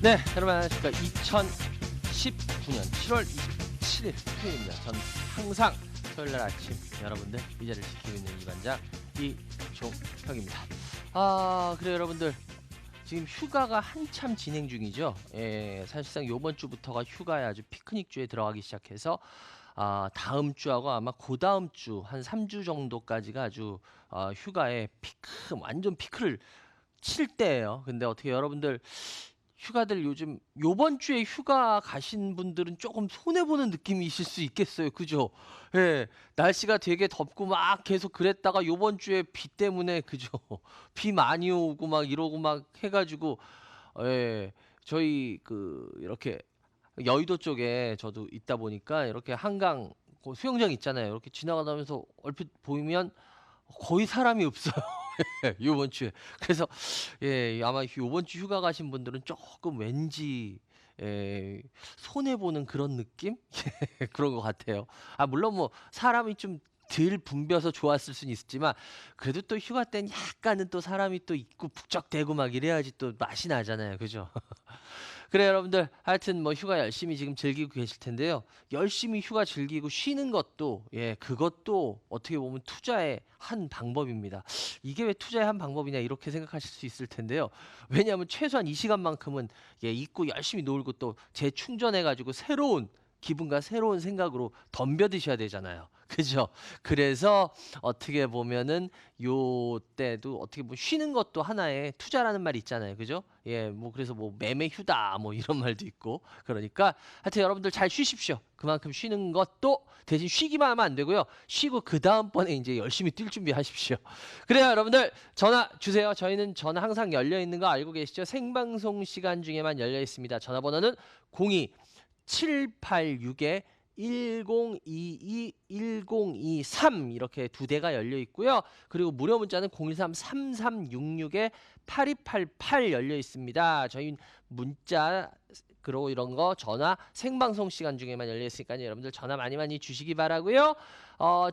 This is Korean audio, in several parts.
네, 여러분 안녕하십니까. 2019년 7월 27일 토요일입니다. 전 항상 토요일날 아침 여러분들 이 자리를 지키고 있는 이반장 이종혁입니다. 그래요 여러분들, 지금 휴가가 한참 진행 중이죠. 사실상 요번 주부터가 휴가에 아주 피크닉 주에 들어가기 시작해서 다음 주하고 아마 그 다음 주 한 3주 정도까지가 아주 휴가의 피크, 완전 피크를 칠 때예요. 근데 어떻게 여러분들 휴가들 요즘 요번 주에 휴가 가신 분들은 조금 손해 보는 느낌이실 수 있겠어요. 그죠? 예. 날씨가 되게 덥고 막 계속 그랬다가 요번 주에 비 때문에, 그죠? 비 많이 오고 막 이러고 막 해 가지고, 예. 저희 이렇게 여의도 쪽에 저도 있다 보니까 이렇게 한강 그 수영장 있잖아요. 이렇게 지나가다면서 얼핏 보이면 거의 사람이 없어요. 요번 주에. 그래서 아마 요번 주 휴가 가신 분들은 조금 왠지 손해 보는 그런 느낌? 그런 것 같아요. 물론 뭐 사람이 좀 덜 붐벼서 좋았을 수는 있지만, 그래도 또 휴가 때는 약간은 또 사람이 또 있고 북적대고 막 이래야지 또 맛이 나잖아요. 그죠? 그래 여러분들, 하여튼 뭐 휴가 열심히 지금 즐기고 계실 텐데요. 열심히 휴가 즐기고 쉬는 것도, 그것도 어떻게 보면 투자의 한 방법입니다. 이게 왜 투자의 한 방법이냐 이렇게 생각하실 수 있을 텐데요. 왜냐하면 최소한 이 시간만큼은 있고 열심히 놀고 또 재충전해 가지고 새로운 기분과 새로운 생각으로 덤벼드셔야 되잖아요. 그죠? 그래서 어떻게 보면은 요때도 어떻게 보면 쉬는 것도 하나의 투자라는 말이 있잖아요. 그죠? 뭐 그래서 뭐 매매휴다 뭐 이런 말도 있고. 그러니까 하여튼 여러분들 잘 쉬십시오. 그만큼 쉬는 것도 대신 쉬기만 하면 안 되고요. 쉬고 그다음번에 이제 열심히 뛸 준비하십시오. 그래요 여러분들, 전화 주세요. 저희는 전화 항상 열려 있는 거 알고 계시죠? 생방송 시간 중에만 열려 있습니다. 전화번호는 02786에 1022, 1023 이렇게 두 대가 열려 있고요. 그리고 무료 문자는 013-3366에 8288 열려 있습니다. 저희 문자 그리고 이런 거 전화 생방송 시간 중에만 열려 있으니까요. 여러분들 전화 많이 많이 주시기 바라고요.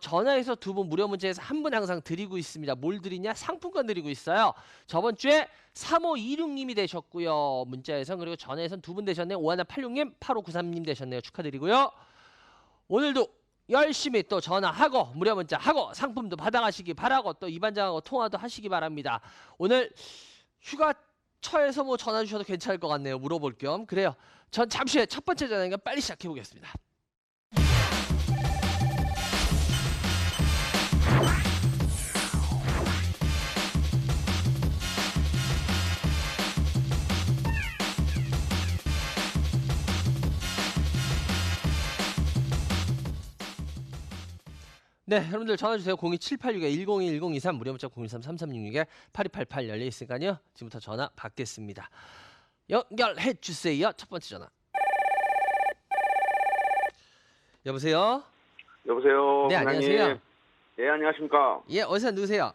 전화해서 두 분, 무료 문자에서 한 분 항상 드리고 있습니다. 뭘 드리냐? 상품권 드리고 있어요. 저번 주에 3526님이 되셨고요. 문자에서. 그리고 전화에선 두 분 되셨네요. 5186님, 8593님 되셨네요. 축하드리고요. 오늘도 열심히 또 전화하고 무료 문자하고 상품도 받아가시기 바라고, 또 이반장하고 통화도 하시기 바랍니다. 오늘 휴가처에서 뭐 전화 주셔도 괜찮을 것 같네요. 물어볼 겸. 그래요. 전 잠시 후에 첫 번째 전화니까 빨리 시작해 보겠습니다. 네, 여러분들 전화 주세요. 02786에 101023, 무료 문자 013-3366에 8288 열려 있으니까요. 지금부터 전화 받겠습니다. 연결해 주세요. 첫 번째 전화. 여보세요? 여보세요, 네, 반장님. 안녕하세요. 네, 안녕하십니까. 어디서 누구세요?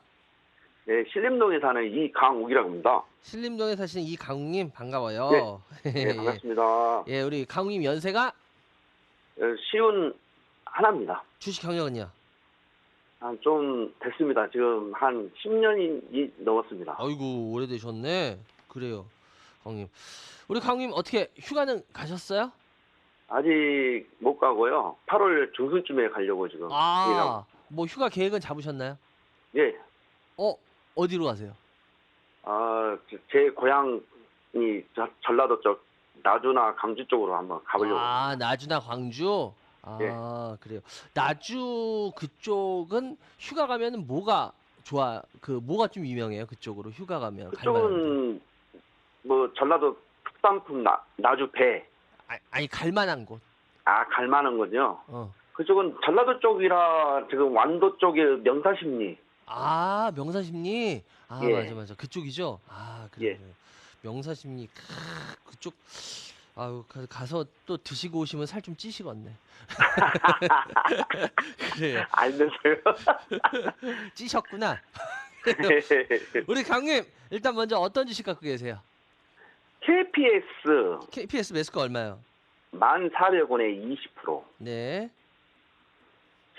네, 신림동에 사는 이강욱이라고 합니다. 신림동에 사시는 이강욱님, 네, 반가워요. 네, 반갑습니다. 우리 강욱님 연세가 쉬운 하나입니다. 주식 경력은요? 좀 됐습니다. 지금 한 10년이 넘었습니다. 아이고, 오래되셨네. 그래요, 강욱님. 우리 강욱님 어떻게 휴가는 가셨어요? 아직 못 가고요. 8월 중순쯤에 가려고 지금. 뭐 휴가 계획은 잡으셨나요? 예, 어디로 가세요? 제 고향이 전라도 쪽 나주나 광주 쪽으로 한번 가보려고. 나주나 광주? 예. 그래요. 나주 그쪽은 휴가 가면은 뭐가 좋아? 뭐가 좀 유명해요? 그쪽으로 휴가 가면 갈 만한데. 그쪽은 뭐 전라도 특산품 나주 배. 아니 갈 만한 곳. 갈 만한 거죠. 어. 그쪽은 전라도 쪽이라 지금 완도 쪽에 명사십리. 명사십리. 예. 맞아. 그쪽이죠? 그래요. 예. 그래요. 명사십리. 그쪽. 가서 또 드시고 오시면 살 좀 찌시겠네. 그래요. 알면서요. 찌셨구나. 우리 강님, 일단 먼저 어떤 주식 갖고 계세요? KPS 매수가 얼마요? 1,400원에 20%. 네.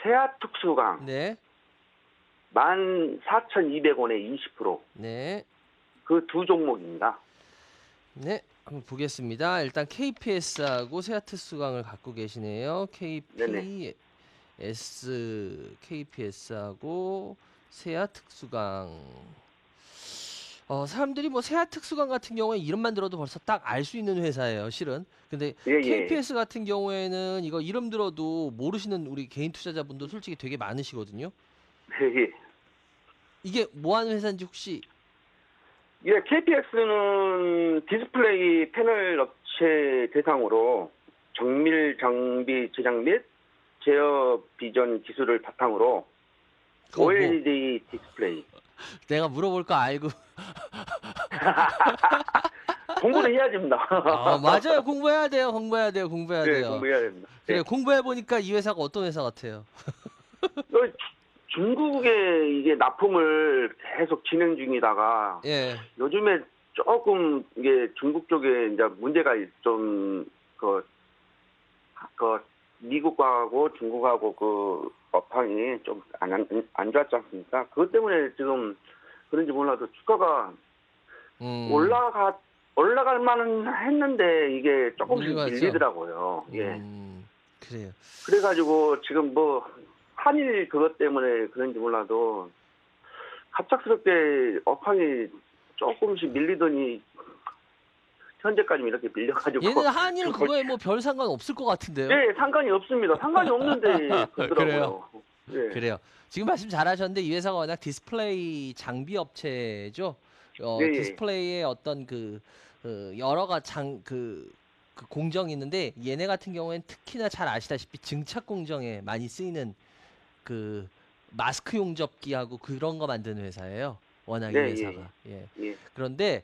세아특수강 네. 14,200원에 20%. 네. 그 두 종목입니다. 네. 한번 보겠습니다. 일단 KPS하고 세아트 수강을 갖고 계시네요. 네네. KPS하고 세아 특수강. 사람들이 뭐 세아 특수강 같은 경우에 이름만 들어도 벌써 딱 알 수 있는 회사예요, 실은. 근데 예, 예. KPS 같은 경우에는 이거 이름 들어도 모르시는 우리 개인 투자자분도 솔직히 되게 많으시거든요. 예, 예. 이게 뭐 하는 회사인지 혹시 예, KPS는 디스플레이 패널 업체 대상으로 정밀 장비 제작 및 제어 비전 기술을 바탕으로 그거 뭐 OLED 디스플레이. 내가 물어볼 거 알고 공부를 해야 됩니다. 맞아요. 공부해야 돼요. 공부해야 돼요. 공부해야 네, 돼요. 공부해야 됩니다. 그래, 네. 공부해 보니까 이 회사가 어떤 회사 같아요? 중국에 이게 납품을 계속 진행 중이다가 예. 요즘에 조금 이게 중국 쪽에 이제 문제가 좀 미국하고 중국하고 그 업황이 좀 안 좋았지 않습니까? 그것 때문에 지금 그런지 몰라도 주가가 올라갈 만은 했는데 이게 조금씩 밀리죠. 밀리더라고요. 예. 그래요. 그래가지고 지금 뭐 한일 그것 때문에 그런지 몰라도 갑작스럽게 업황이 조금씩 밀리더니 현재까지 이렇게 밀려가지고 얘는 한일 그거에 뭐 별 상관 없을 것 같은데요. 네, 상관이 없습니다. 상관이 없는데 그러더라고요. 그래요? 네. 그래요. 지금 말씀 잘하셨는데 이 회사가 워낙 디스플레이 장비 업체죠. 예, 예. 디스플레이의 어떤 여러 가지 그 공정이 있는데 얘네 같은 경우에는 특히나 잘 아시다시피 증착 공정에 많이 쓰이는 그 마스크 용접기하고 그런 거 만드는 회사예요. 워낙 이 네, 회사가. 예. 예. 그런데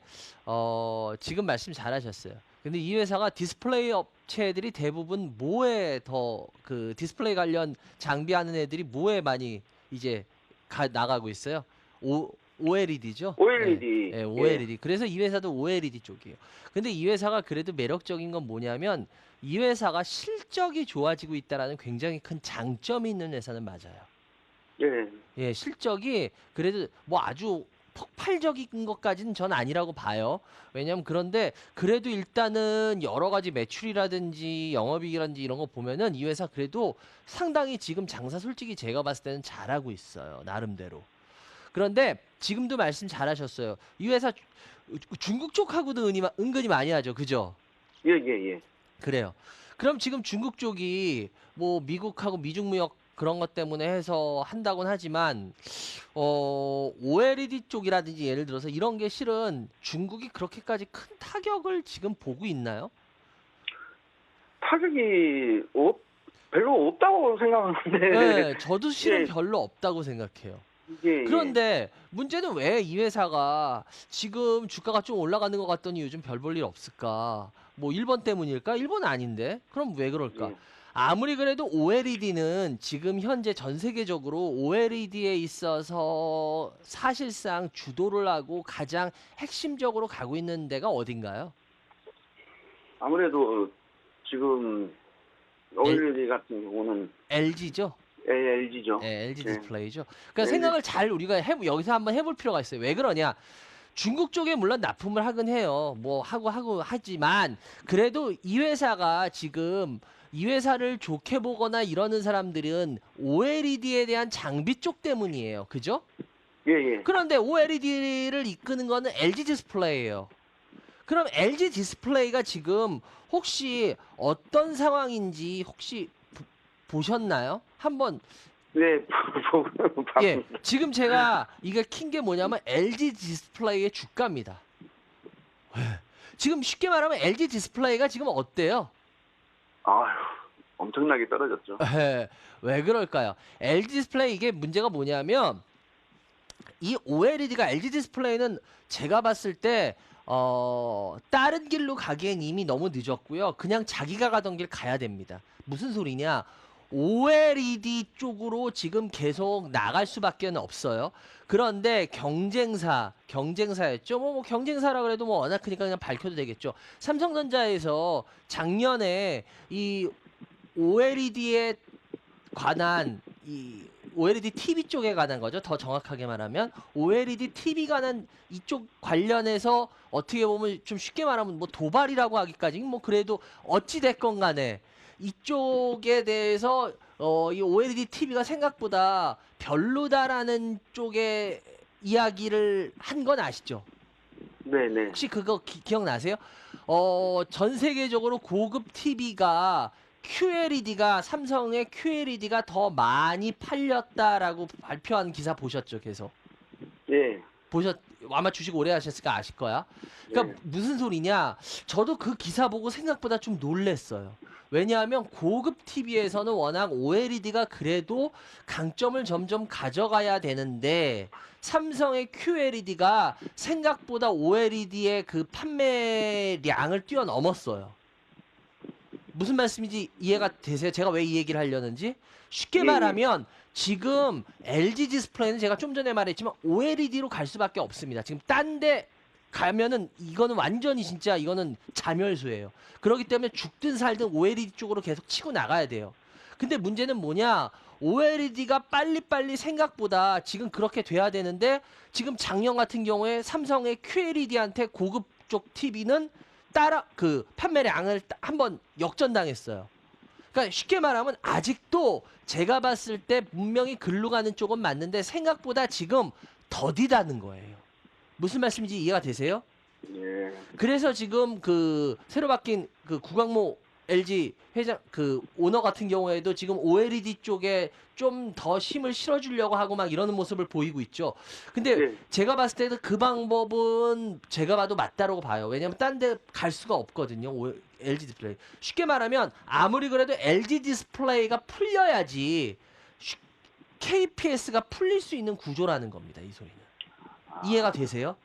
지금 말씀 잘하셨어요. 근데 이 회사가 디스플레이 업체들이 대부분 뭐에 더 그 디스플레이 관련 장비하는 애들이 뭐에 많이 이제 나가고 있어요. OLED죠. OLED. 예, OLED. 그래서 이 회사도 OLED 쪽이에요. 근데 이 회사가 그래도 매력적인 건 뭐냐면 이 회사가 실적이 좋아지고 있다라는 굉장히 큰 장점이 있는 회사는 맞아요. 예. 예, 실적이 그래도 뭐 아주 폭발적인 것까지는 전 아니라고 봐요. 왜냐면 그런데 그래도 일단은 여러 가지 매출이라든지 영업이익이라든지 이런 거 보면은 이 회사 그래도 상당히 지금 장사 솔직히 제가 봤을 때는 잘하고 있어요. 나름대로. 그런데 지금도 말씀 잘하셨어요. 이 회사 중국 쪽하고도 은근히 많이 하죠. 그죠? 예, 예, 예. 그래요. 그럼 지금 중국 쪽이 뭐 미국하고 미중 무역 그런 것 때문에 해서 한다고는 하지만 OLED 쪽이라든지 예를 들어서 이런 게 실은 중국이 그렇게까지 큰 타격을 지금 보고 있나요? 타격이 별로 없다고 생각하는데. 네, 저도 실은 예, 별로 없다고 생각해요. 예. 그런데 문제는 왜 이 회사가 지금 주가가 좀 올라가는 것 같더니 요즘 별 볼 일 없을까? 뭐 일본 때문일까? 일본은 아닌데? 그럼 왜 그럴까? 예. 아무리 그래도 OLED는 지금 현재 전 세계적으로 OLED에 있어서 사실상 주도를 하고 가장 핵심적으로 가고 있는 데가 어딘가요? 아무래도 지금 OLED 같은 경우는 LG죠? LG죠. 네, LG 예. 디스플레이죠. 그러니까 LG. 생각을 잘 우리가 여기서 한번 해볼 필요가 있어요. 왜 그러냐? 중국 쪽에 물론 납품을 하긴 해요. 뭐 하고 하지만 그래도 이 회사가 지금 이 회사를 좋게 보거나 이러는 사람들은 OLED에 대한 장비 쪽 때문이에요. 그죠? 예, 예. 그런데 OLED를 이끄는 거는 LG 디스플레이예요. 그럼 LG 디스플레이가 지금 혹시 어떤 상황인지 혹시 보셨나요? 한번 네, 예, 지금 제가 이게 킨 게 뭐냐면 LG 디스플레이의 주가입니다. 지금 쉽게 말하면 LG 디스플레이가 지금 어때요? 아휴, 엄청나게 떨어졌죠. 왜 그럴까요? LG 디스플레이 이게 문제가 뭐냐면 이 OLED가 LG 디스플레이는 제가 봤을 때 다른 길로 가기엔 이미 너무 늦었고요. 그냥 자기가 가던 길 가야 됩니다. 무슨 소리냐? OLED 쪽으로 지금 계속 나갈 수밖에 없어요. 그런데 경쟁사였죠. 뭐 경쟁사라 그래도 뭐 워낙 크니까 그냥 밝혀도 되겠죠. 삼성전자에서 작년에 이 OLED에 관한 이 OLED TV 쪽에 관한 거죠. 더 정확하게 말하면 OLED TV 관한 이쪽 관련해서 어떻게 보면 좀 쉽게 말하면 뭐 도발이라고 하기까지 뭐 그래도 어찌 됐건 간에 이쪽에 대해서 이 OLED TV가 생각보다 별로다라는 쪽의 이야기를 한 건 아시죠? 네네. 혹시 그거 기억나세요? 전 세계적으로 고급 TV가 QLED가 삼성의 QLED가 더 많이 팔렸다라고 발표한 기사 보셨죠, 계속? 예. 아마 주식 오래 하셨으니까 아실 거야. 그러니까 예. 무슨 소리냐? 저도 그 기사 보고 생각보다 좀 놀랬어요. 왜냐하면 고급 TV에서는 워낙 OLED가 그래도 강점을 점점 가져가야 되는데 삼성의 QLED가 생각보다 OLED의 그 판매량을 뛰어넘었어요. 무슨 말씀인지 이해가 되세요? 제가 왜 이 얘기를 하려는지? 쉽게 예, 말하면 지금 LG 디스플레이는 제가 좀 전에 말했지만 OLED로 갈 수밖에 없습니다. 지금 딴 데 가면은 이거는 완전히 진짜 이거는 자멸수예요. 그렇기 때문에 죽든 살든 OLED 쪽으로 계속 치고 나가야 돼요. 근데 문제는 뭐냐? OLED가 빨리빨리 생각보다 지금 그렇게 돼야 되는데 지금 작년 같은 경우에 삼성의 QLED한테 고급 쪽 TV는 그 판매량을 한번 역전당했어요. 그러니까 쉽게 말하면 아직도 제가 봤을 때 분명히 글로 가는 쪽은 맞는데 생각보다 지금 더디다는 거예요. 무슨 말씀인지 이해가 되세요? 예. 그래서 지금 그 새로 바뀐 그 구광모 LG 회장 그 오너 같은 경우에도 지금 OLED 쪽에 좀 더 힘을 실어주려고 하고 막 이러는 모습을 보이고 있죠. 근데 예. 제가 봤을 때도 그 방법은 제가 봐도 맞다라고 봐요. 왜냐면 딴 데 갈 수가 없거든요. LG 디스플레이. 쉽게 말하면 아무리 그래도 LG 디스플레이가 풀려야지 KPS가 풀릴 수 있는 구조라는 겁니다. 이 소리는. 이해가 되세요?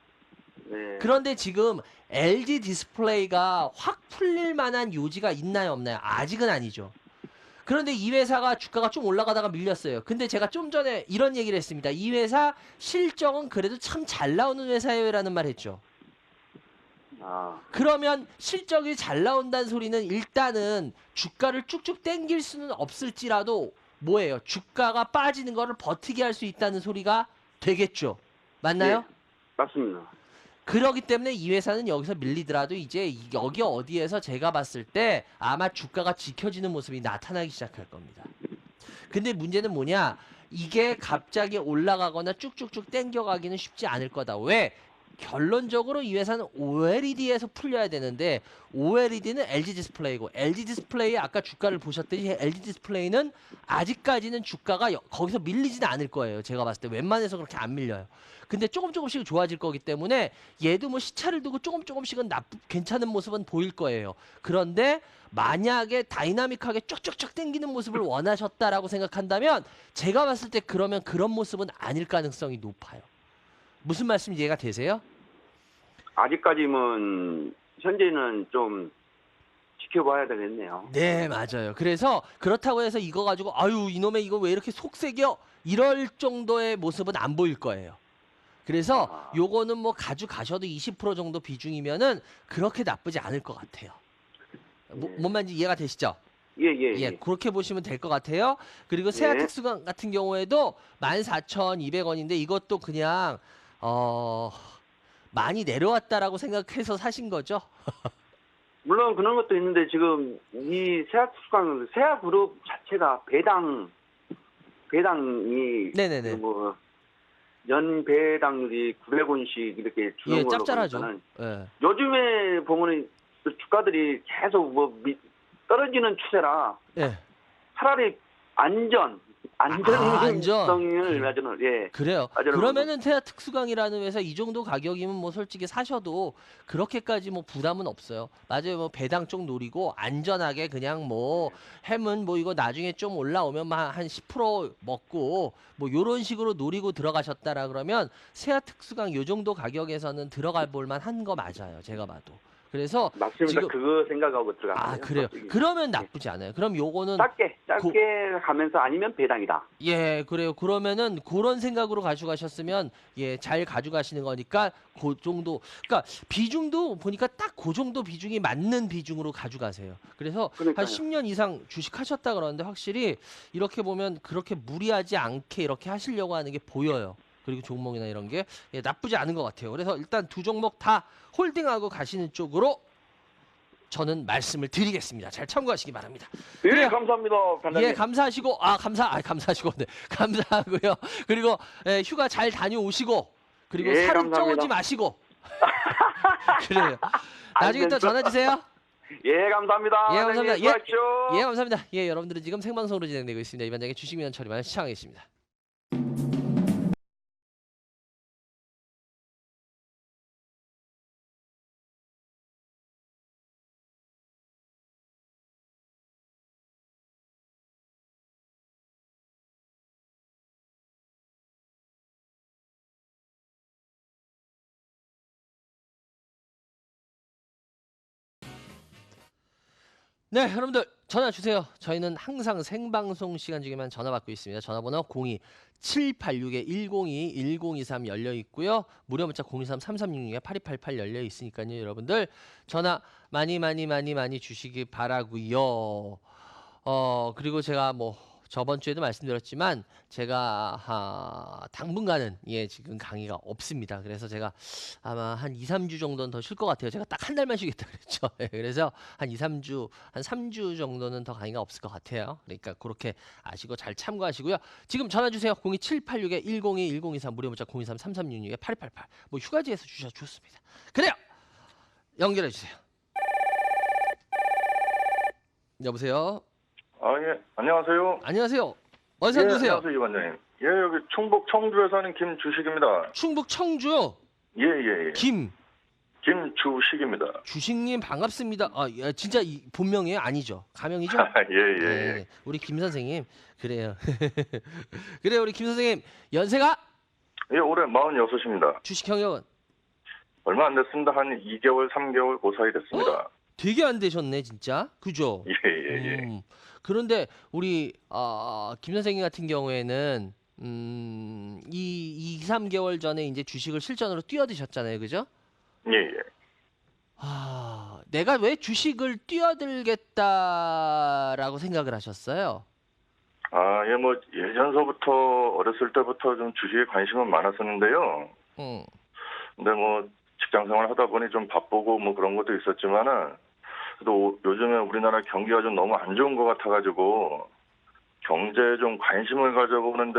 네. 그런데 지금 LG 디스플레이가 확 풀릴 만한 요지가 있나요, 없나요? 아직은 아니죠. 그런데 이 회사가 주가가 좀 올라가다가 밀렸어요. 근데 제가 좀 전에 이런 얘기를 했습니다. 이 회사 실적은 그래도 참 잘 나오는 회사예요라는 말 했죠. 아, 그러면 실적이 잘 나온다는 소리는 일단은 주가를 쭉쭉 땡길 수는 없을지라도 뭐예요? 주가가 빠지는 거를 버티게 할 수 있다는 소리가 되겠죠. 맞나요? 예. 맞습니다. 그러기 때문에 이 회사는 여기서 밀리더라도 이제 여기 어디에서 제가 봤을 때 아마 주가가 지켜지는 모습이 나타나기 시작할 겁니다. 근데 문제는 뭐냐? 이게 갑자기 올라가거나 쭉쭉쭉 땡겨가기는 쉽지 않을 거다. 왜? 결론적으로 이 회사는 OLED에서 풀려야 되는데 OLED는 LG 디스플레이고 LG 디스플레이 아까 주가를 보셨듯이 LG 디스플레이는 아직까지는 주가가 거기서 밀리지는 않을 거예요. 제가 봤을 때 웬만해서 그렇게 안 밀려요. 근데 조금씩 좋아질 거기 때문에 얘도 뭐 시차를 두고 조금씩은 괜찮은 모습은 보일 거예요. 그런데 만약에 다이나믹하게 쭉쭉쭉 당기는 모습을 원하셨다라고 생각한다면 제가 봤을 때 그러면 그런 모습은 아닐 가능성이 높아요. 무슨 말씀인지 이해가 되세요? 아직까지는 현재는 좀 지켜봐야 되겠네요. 네, 맞아요. 그래서 그렇다고 해서 이거 가지고 아유 이놈의 이거 왜 이렇게 속색이요? 이럴 정도의 모습은 안 보일 거예요. 그래서 요거는 뭐 가져가셔도 20% 정도 비중이면은 그렇게 나쁘지 않을 것 같아요. 뭔 말인지 이해가 되시죠? 예. 그렇게 보시면 될 것 같아요. 그리고 세아텍스관 같은 경우에도 14,200원인데 이것도 그냥 많이 내려왔다라고 생각해서 사신 거죠? 물론 그런 것도 있는데 지금 이 세아그룹 자체가 배당이 네네네. 뭐 연 배당률이 900원씩 이렇게 주는 걸로 짭짤하죠. 보니까는 예. 요즘에 보면은 주가들이 계속 뭐 떨어지는 추세라 예. 차라리 안전성을 안전. 가지는 예. 그래요. 맞아요. 그러면은 태아 특수강이라는 회사 이 정도 가격이면 뭐 솔직히 사셔도 그렇게까지 뭐 부담은 없어요. 맞아요. 뭐 배당 쪽 노리고 안전하게 그냥 뭐 햄은 뭐 이거 나중에 좀 올라오면 한 10% 먹고 뭐 요런 식으로 노리고 들어가셨다라 그러면 세아 특수강 요 정도 가격에서는 들어갈 볼만 한 거 맞아요. 제가 봐도. 그래서 맞습니다. 지금 그거 생각하고 들어갔어요. 아 그래요. 그러면 나쁘지 않아요. 그럼 요거는 짧게 하면서 아니면 배당이다. 예, 그래요. 그러면은 그런 생각으로 가져가셨으면 예, 잘 가져가시는 거니까 그 정도. 그러니까 비중도 보니까 딱 그 정도 비중이 맞는 비중으로 가져가세요. 그래서 한 그러니까요. 10년 이상 주식하셨다 그러는데 확실히 이렇게 보면 그렇게 무리하지 않게 이렇게 하시려고 하는 게 보여요. 그리고 종목이나 이런 게 예, 나쁘지 않은 것 같아요. 그래서 일단 두 종목 다 홀딩하고 가시는 쪽으로 저는 말씀을 드리겠습니다. 잘 참고하시기 바랍니다. 예, 그래요. 감사합니다. 반장님. 예, 감사하시고 감사하시고 네, 감사하고요. 그리고 예, 휴가 잘 다녀오시고 그리고 예, 살은 감사합니다. 쪄오지 마시고 그래요. 나중에 또 전화 주세요. 예, 감사합니다. 예, 감사합니다. 반장님, 수고하십시오. 예, 감사합니다. 예, 여러분들은 지금 생방송으로 진행되고 있습니다. 이반장의 주식미연 처리만 시청하겠습니다. 네, 여러분들 전화 주세요. 저희는 항상 생방송 시간 중에만 전화 받고 있습니다. 전화번호 02-786-1022-1023 열려 있고요. 무료 문자 023-3366-8288 열려 있으니까요. 여러분들 전화 많이 주시기 바라고요. 그리고 제가 뭐 저번 주에도 말씀드렸지만 제가 당분간은 예, 지금 강의가 없습니다. 그래서 제가 아마 한 2, 3주 정도는 더 쉴 것 같아요. 제가 딱 한 달만 쉬겠다 그랬죠. 예, 그래서 한 2, 3주, 한 3주 정도는 더 강의가 없을 것 같아요. 그러니까 그렇게 아시고 잘 참고하시고요. 지금 전화 주세요. 02786-1022-1023 무료 문자 023-3366-8288 뭐 휴가지에서 주셔도 좋습니다. 그래요. 연결해 주세요. 여보세요. 예, 안녕하세요. 안녕하세요. 어디서 누구세요? 안녕하세요, 이반장님. 예, 여기 충북 청주에 사는 김주식입니다. 충북 청주요. 예. 김주식입니다. 주식님 반갑습니다. 예, 진짜 이 본명이에요? 아니죠? 가명이죠? 예. 네, 우리 김 선생님 그래요. 그래요, 우리 김 선생님 연세가 예, 올해 46입니다. 주식 경력은 얼마 안 됐습니다. 한 2개월, 3개월 그 사이 됐습니다. 되게 안 되셨네, 진짜. 그죠? 예. 그런데 우리 김 선생님 같은 경우에는 2, 3개월 전에 이제 주식을 실전으로 뛰어드셨잖아요, 그죠? 예. 내가 왜 주식을 뛰어들겠다라고 생각을 하셨어요? 예, 뭐 예전서부터 어렸을 때부터 좀 주식에 관심은 많았었는데요. 근데 뭐 직장 생활 하다 보니 좀 바쁘고 뭐 그런 것도 있었지만은 또 요즘에 우리나라 경기가 좀 너무 안 좋은 것 같아가지고 경제에 좀 관심을 가져보는데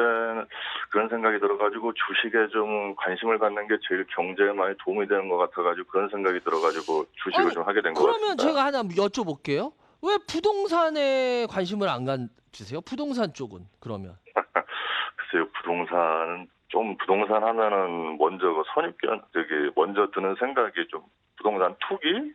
그런 생각이 들어가지고 주식에 좀 관심을 갖는 게 제일 경제에 많이 도움이 되는 것 같아가지고 그런 생각이 들어가지고 주식을 아니, 좀 하게 된 것 그러면 같습니다. 제가 하나 여쭤볼게요. 왜 부동산에 관심을 안 가지세요? 부동산 쪽은 그러면? 글쎄요, 부동산 하면은 먼저 먼저 드는 생각이 좀 부동산 투기?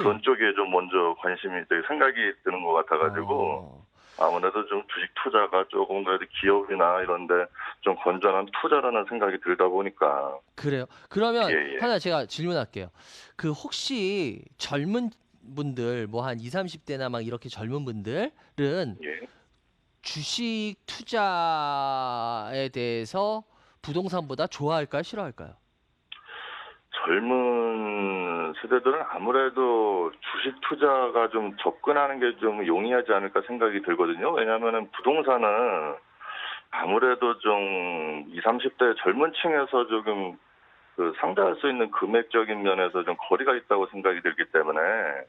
그런 쪽에 좀 먼저 관심이 되게 생각이 드는 것 같아가지고 아무래도 좀 주식 투자가 조금 그래도 기업이나 이런데 좀 건전한 투자라는 생각이 들다 보니까. 그래요. 그러면 예. 하나 제가 질문할게요. 그 혹시 젊은 분들 뭐 한 20, 30대나 막 이렇게 젊은 분들은 예. 주식 투자에 대해서 부동산보다 좋아할까요? 싫어할까요? 젊은 세대들은 아무래도 주식 투자가 좀 접근하는 게 좀 용이하지 않을까 생각이 들거든요. 왜냐하면은 부동산은 아무래도 좀 20, 30대 젊은 층에서 조금 그 상대할 수 있는 금액적인 면에서 좀 거리가 있다고 생각이 들기 때문에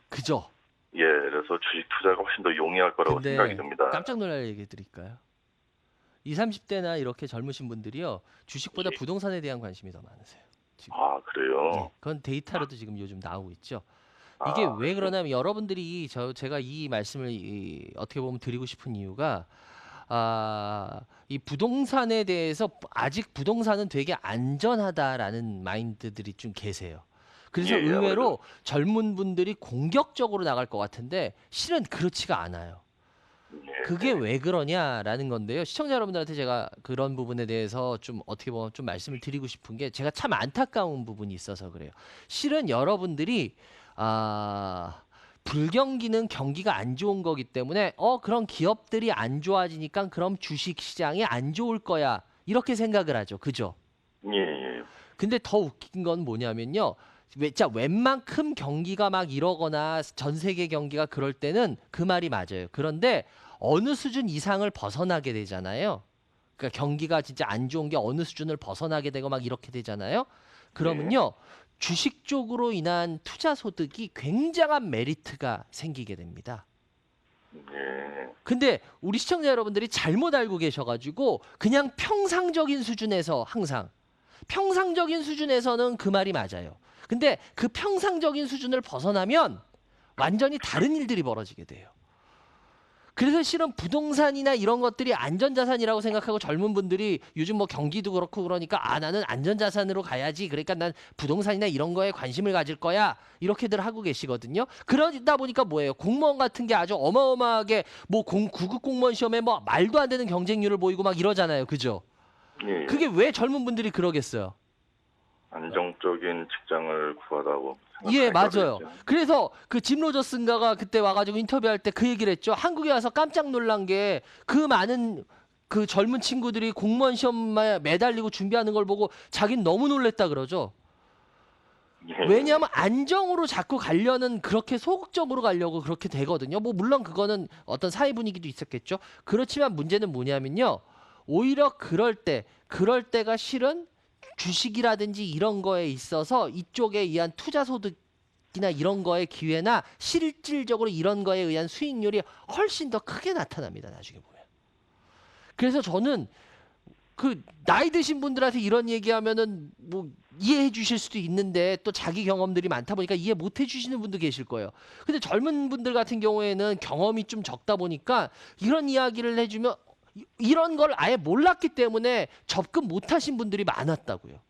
그죠? 예, 그래서 주식 투자가 훨씬 더 용이할 거라고 근데 생각이 듭니다. 깜짝 놀랄 얘기 드릴까요? 20, 30대나 이렇게 젊으신 분들이요. 주식보다 예. 부동산에 대한 관심이 더 많으세요. 지금. 그래요? 네, 그건 데이터로도 지금 요즘 나오고 있죠. 이게 왜 그러냐면 여러분들이 제가 이 말씀을 어떻게 보면 드리고 싶은 이유가 이 부동산에 대해서 아직 부동산은 되게 안전하다라는 마인드들이 좀 계세요. 그래서 예, 의외로 아무래도. 젊은 분들이 공격적으로 나갈 것 같은데 실은 그렇지가 않아요. 예. 그게 왜 그러냐라는 건데요. 시청자 여러분들한테 제가 그런 부분에 대해서 좀 어떻게 보면 좀 말씀을 드리고 싶은 게 제가 참 안타까운 부분이 있어서 그래요. 실은 여러분들이 불경기는 경기가 안 좋은 거기 때문에 그런 기업들이 안 좋아지니까 그럼 주식 시장이 안 좋을 거야. 이렇게 생각을 하죠. 그죠? 예, 예. 근데 더 웃긴 건 뭐냐면요. 자, 웬만큼 경기가 막 이러거나 전 세계 경기가 그럴 때는 그 말이 맞아요. 그런데 어느 수준 이상을 벗어나게 되잖아요. 그러니까 경기가 진짜 안 좋은 게 어느 수준을 벗어나게 되고 막 이렇게 되잖아요. 그러면요. 주식 쪽으로 인한 투자 소득이 굉장한 메리트가 생기게 됩니다. 예. 근데 우리 시청자 여러분들이 잘못 알고 계셔가지고 그냥 평상적인 수준에서 항상 평상적인 수준에서는 그 말이 맞아요. 근데 그 평상적인 수준을 벗어나면 완전히 다른 일들이 벌어지게 돼요. 그래서 실은 부동산이나 이런 것들이 안전자산이라고 생각하고 젊은 분들이 요즘 뭐 경기도 그렇고 그러니까 나는 안전자산으로 가야지. 그러니까 난 부동산이나 이런 거에 관심을 가질 거야. 이렇게들 하고 계시거든요. 그러다 보니까 뭐예요? 공무원 같은 게 아주 어마어마하게 뭐 9급 공무원 시험에 뭐 말도 안 되는 경쟁률을 보이고 막 이러잖아요. 그죠? 예. 그게 왜 젊은 분들이 그러겠어요? 안정적인 직장을 구하다고. 예, 맞아요. 그랬죠. 그래서 그 짐 로저스인가가 그때 와가지고 인터뷰할 때 그 얘기를 했죠. 한국에 와서 깜짝 놀란 게 그 많은 그 젊은 친구들이 공무원 시험에 매달리고 준비하는 걸 보고 자기는 너무 놀랬다 그러죠. 예. 왜냐하면 안정으로 자꾸 가려는 그렇게 소극적으로 가려고 그렇게 되거든요. 뭐 물론 그거는 어떤 사회 분위기도 있었겠죠. 그렇지만 문제는 뭐냐면요. 오히려 그럴 때가 실은 주식이라든지 이런 거에 있어서 이쪽에 의한 투자 소득이나 이런 거의 기회나 실질적으로 이런 거에 의한 수익률이 훨씬 더 크게 나타납니다. 나중에 보면. 그래서 저는 그 나이 드신 분들한테 이런 얘기하면은 뭐 이해해 주실 수도 있는데 또 자기 경험들이 많다 보니까 이해 못 해 주시는 분도 계실 거예요. 근데 젊은 분들 같은 경우에는 경험이 좀 적다 보니까 이런 이야기를 해주면 이런 걸 아예 몰랐기 때문에 접근 못 하신 분들이 많았다고요.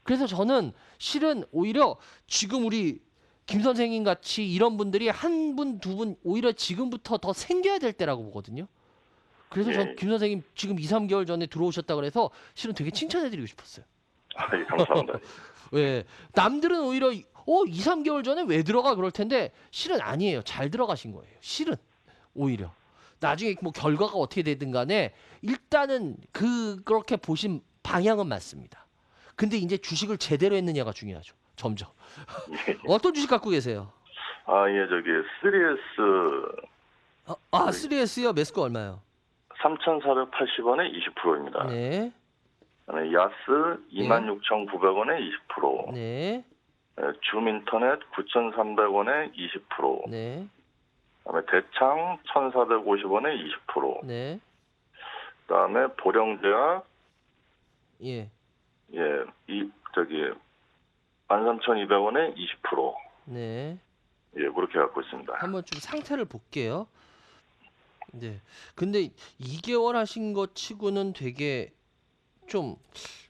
그래서 저는 실은 오히려 지금 우리 김 선생님 같이 이런 분들이 한 분, 두 분 오히려 지금부터 더 생겨야 될 때라고 보거든요. 그래서 전 김 선생님 지금 2, 3개월 전에 들어오셨다 그래서 실은 되게 칭찬해드리고 싶었어요. 예, 감사합니다. 왜 남들은 오히려 2, 3개월 전에 왜 들어가 그럴 텐데 실은 아니에요. 잘 들어가신 거예요. 실은 오히려 나중에 뭐 결과가 어떻게 되든 간에 일단은 그렇게 보신 방향은 맞습니다. 근데 이제 주식을 제대로 했느냐가 중요하죠. 점점. 예. 어떤 주식 갖고 계세요? 예, 저기 3S 3S요? 매스코 얼마요? 3,480원에 20%입니다. 네. 그다음에 야스 26,900원에 20%. 네. 줌인터넷 9,300원에 20%. 네. 그다음에 대창 1,450원에 20%. 네. 그다음에 보령제약 예. 저기 13,200원에 20%. 네. 예, 그렇게 갖고 있습니다. 한번 좀 상태를 볼게요. 네. 근데 2개월 하신 것 치고는 되게 좀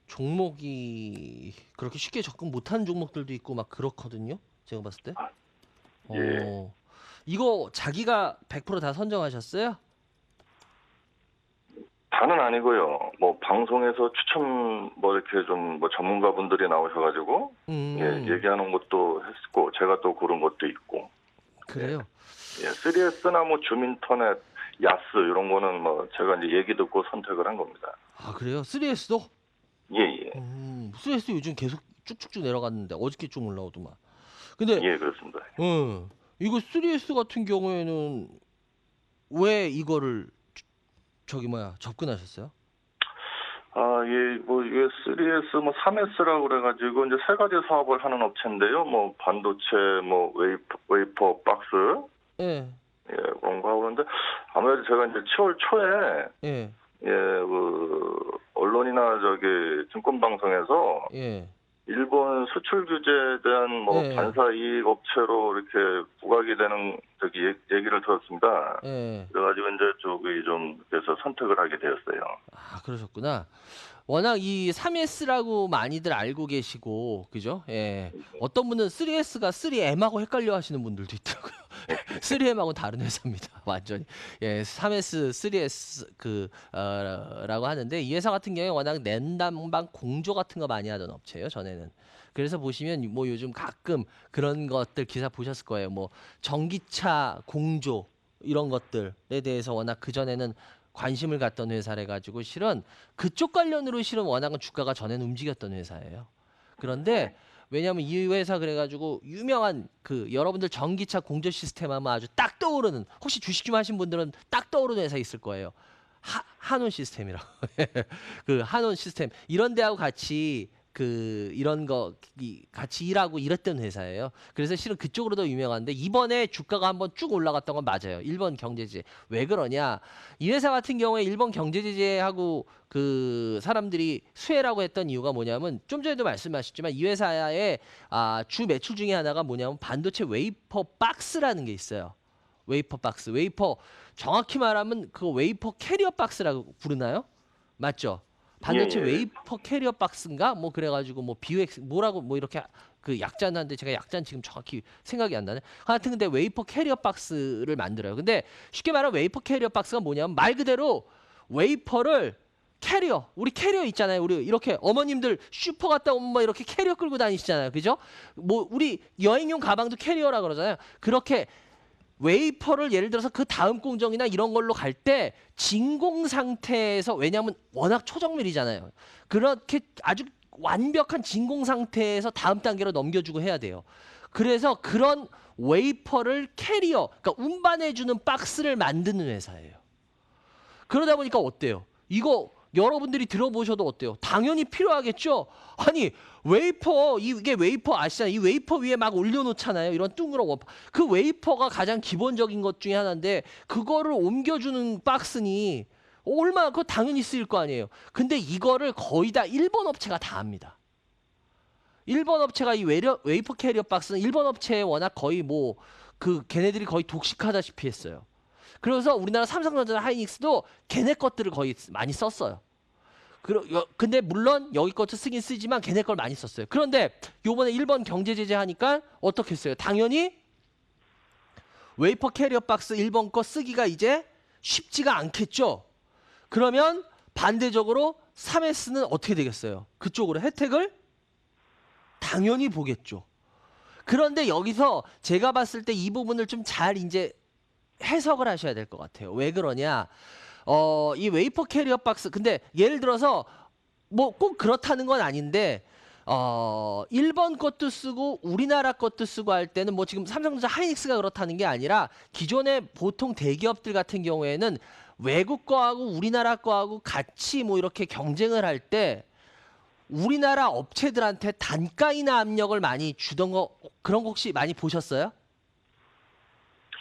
종목이 그렇게 쉽게 접근 못하는 종목들도 있고 막 그렇거든요. 제가 봤을 때. 예. 이거 자기가 100% 다 선정하셨어요? 다는 아니고요. 뭐 방송에서 추천 뭐 이렇게 좀 뭐 전문가분들이 나오셔가지고 예, 얘기하는 것도 했고 제가 또 고른 것도 있고. 그래요. 예, 3S나 뭐 줌인터넷, 야스 이런 거는 뭐 제가 이제 얘기 듣고 선택을 한 겁니다. 그래요? 3S도? 예. 3S 요즘 계속 쭉쭉쭉 내려갔는데 어저께 좀 올라오더만. 근데 예, 그렇습니다. 이거 3S 같은 경우에는 왜 이거를 접근하셨어요? 예, 뭐 이게 3S 뭐 3S라고 그래가지고 이제 세 가지 사업을 하는 업체인데요. 뭐 반도체, 뭐 웨이퍼 박스, 예. 그런 거 하고 그러는데 아무래도 제가 이제 7월 초에 그 언론이나 저기 증권 방송에서 일본 수출 규제에 대한 뭐 반사 이익 업체로 이렇게 부각이 되는 저기 얘기를 들었습니다. 그래가지고 이제 저기 좀 그래서 선택을 하게 되었어요. 그러셨구나. 워낙 이 3S라고 많이들 알고 계시고, 그죠? 예. 어떤 분은 3S가 3M하고 헷갈려 하시는 분들도 있더라고요. 3M하고 다른 회사입니다. 완전히. 예, 3S, 3S 라고 하는데 이 회사 같은 경우에 워낙 냉난방 공조 같은 거 많이 하던 업체예요, 전에는. 그래서 보시면 뭐 요즘 가끔 그런 것들 기사 보셨을 거예요. 뭐 전기차 공조 이런 것들에 대해서 워낙 그전에는 관심을 갖던 회사래 가지고 실은 그쪽 관련으로 실은 워낙은 주가가 전에는 움직였던 회사예요. 그런데 왜냐하면 이 회사 그래가지고 유명한 그 여러분들 전기차 공조 시스템 하면 아주 딱 떠오르는, 혹시 주식 좀 하신 분들은 딱 떠오르는 회사 있을 거예요. 한온 시스템이라고. 그 한온 시스템 이런 데하고 같이 그 이런 거 같이 일하고 이랬던 회사예요. 그래서 실은 그쪽으로 더 유명한데 이번에 주가가 한번 쭉 올라갔던 건 맞아요. 일본 경제제. 왜 그러냐? 이 회사 같은 경우에 일본 경제제재하고 그 사람들이 수혜라고 했던 이유가 뭐냐면 좀 전에도 말씀하셨지만 이 회사의 주 매출 중에 하나가 뭐냐면 반도체 웨이퍼 박스라는 게 있어요. 웨이퍼 박스. 웨이퍼 정확히 말하면 그 웨이퍼 캐리어 박스라고 부르나요? 맞죠? 반도체 예, 예. 웨이퍼 캐리어 박스인가 뭐 그래가지고 뭐 BOX 뭐라고 뭐 이렇게 그 약자는데 제가 약자는 지금 정확히 생각이 안 나네. 하여튼 근데 웨이퍼 캐리어 박스를 만들어요. 근데 쉽게 말하면 웨이퍼 캐리어 박스가 뭐냐면 말 그대로 웨이퍼를 캐리어, 우리 캐리어 있잖아요. 우리 이렇게 어머님들 슈퍼 갔다 오면 뭐 이렇게 캐리어 끌고 다니시잖아요. 그죠? 뭐 우리 여행용 가방도 캐리어라 그러잖아요. 그렇게 웨이퍼를 예를 들어서 그 다음 공정이나 이런 걸로 갈 때 진공 상태에서, 왜냐하면 워낙 초정밀이잖아요. 그렇게 아주 완벽한 진공 상태에서 다음 단계로 넘겨주고 해야 돼요. 그래서 그런 웨이퍼를 캐리어, 그러니까 운반해주는 박스를 만드는 회사예요. 그러다 보니까 어때요? 이거 여러분들이 들어보셔도 어때요? 당연히 필요하겠죠? 아니 웨이퍼, 이게 웨이퍼 아시잖아요. 이 웨이퍼 위에 막 올려놓잖아요. 이런 둥그런 웨이퍼. 그 웨이퍼가 가장 기본적인 것 중에 하나인데 그거를 옮겨주는 박스니 얼마나 그거 당연히 쓰일 거 아니에요. 근데 이거를 거의 다 일본 업체가 다 합니다. 일본 업체가 이 웨이퍼 캐리어 박스는 일본 업체에 워낙 거의 뭐 그 걔네들이 거의 독식하다시피 했어요. 그래서 우리나라 삼성전자나 하이닉스도 걔네 것들을 거의 많이 썼어요. 근데 물론 여기 것도 쓰긴 쓰지만 걔네 걸 많이 썼어요. 그런데 요번에 일본 경제 제재하니까 어떻게 했어요? 당연히 웨이퍼 캐리어 박스 일본 거 쓰기가 이제 쉽지가 않겠죠. 그러면 반대적으로 3S는 어떻게 되겠어요? 그쪽으로 혜택을 당연히 보겠죠. 그런데 여기서 제가 봤을 때 이 부분을 좀 잘 이제 해석을 하셔야 될 것 같아요. 왜 그러냐? 이 웨이퍼 캐리어 박스, 근데 예를 들어서 뭐 꼭 그렇다는 건 아닌데 일본 것도 쓰고 우리나라 것도 쓰고 할 때는 뭐 지금 삼성전자 하이닉스가 그렇다는 게 아니라 기존의 보통 대기업들 같은 경우에는 외국 거하고 우리나라 거하고 같이 뭐 이렇게 경쟁을 할 때 우리나라 업체들한테 단가 인하 압력을 많이 주던 거, 그런 거 혹시 많이 보셨어요?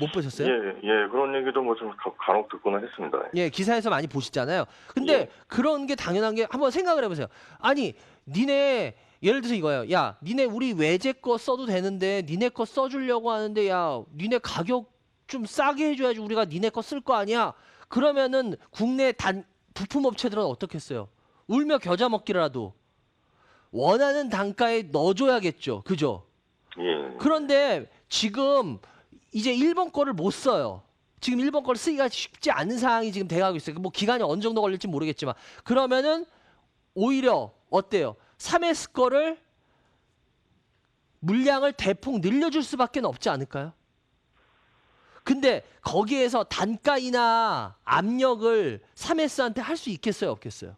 못 보셨어요? 예, 그런 얘기도 뭐 좀 간혹 듣고는 했습니다. 예, 기사에서 많이 보시잖아요. 근데 예. 그런 게 당연한 게 한번 생각을 해보세요. 아니, 니네 예를 들어서 이거예요. 야, 니네 우리 외제 거 써도 되는데 니네 거 써주려고 하는데 야, 니네 가격 좀 싸게 해줘야지 우리가 니네 거 쓸 거 아니야. 그러면은 국내 부품 업체들은 어떻겠어요? 울며 겨자 먹기라도 원하는 단가에 넣어줘야겠죠. 그죠? 예. 그런데 지금 이제 일본 거를 못 써요. 지금 일본 거를 쓰기가 쉽지 않은 상황이 지금 돼가고 있어요. 뭐 기간이 어느 정도 걸릴지 모르겠지만 그러면은 오히려 어때요? 3S 거를 물량을 대폭 늘려줄 수밖에 없지 않을까요? 근데 거기에서 단가 인하 압력을 3S한테 할 수 있겠어요? 없겠어요?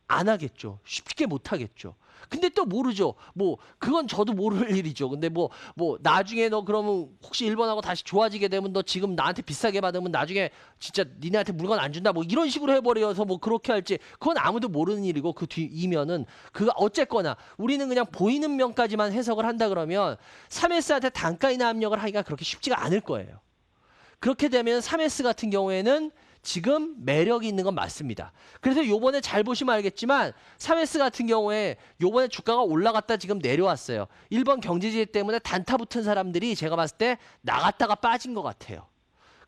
안 하겠죠. 쉽게 못 하겠죠. 근데 또 모르죠. 뭐 그건 저도 모를 일이죠. 근데 뭐 나중에 너 그러면 혹시 일본하고 다시 좋아지게 되면 너 지금 나한테 비싸게 받으면 나중에 진짜 니네한테 물건 안 준다 뭐 이런 식으로 해버려서 뭐 그렇게 할지 그건 아무도 모르는 일이고 그 뒤이면은 그 어쨌거나 우리는 그냥 보이는 면까지만 해석을 한다 그러면 3S한테 단가 인하 압력을 하기가 그렇게 쉽지가 않을 거예요. 그렇게 되면 3S 같은 경우에는 지금 매력이 있는 건 맞습니다. 그래서 요번에 잘 보시면 알겠지만 3S 같은 경우에 요번에 주가가 올라갔다 지금 내려왔어요. 일본 경제제재 때문에 단타 붙은 사람들이 제가 봤을 때 나갔다가 빠진 것 같아요.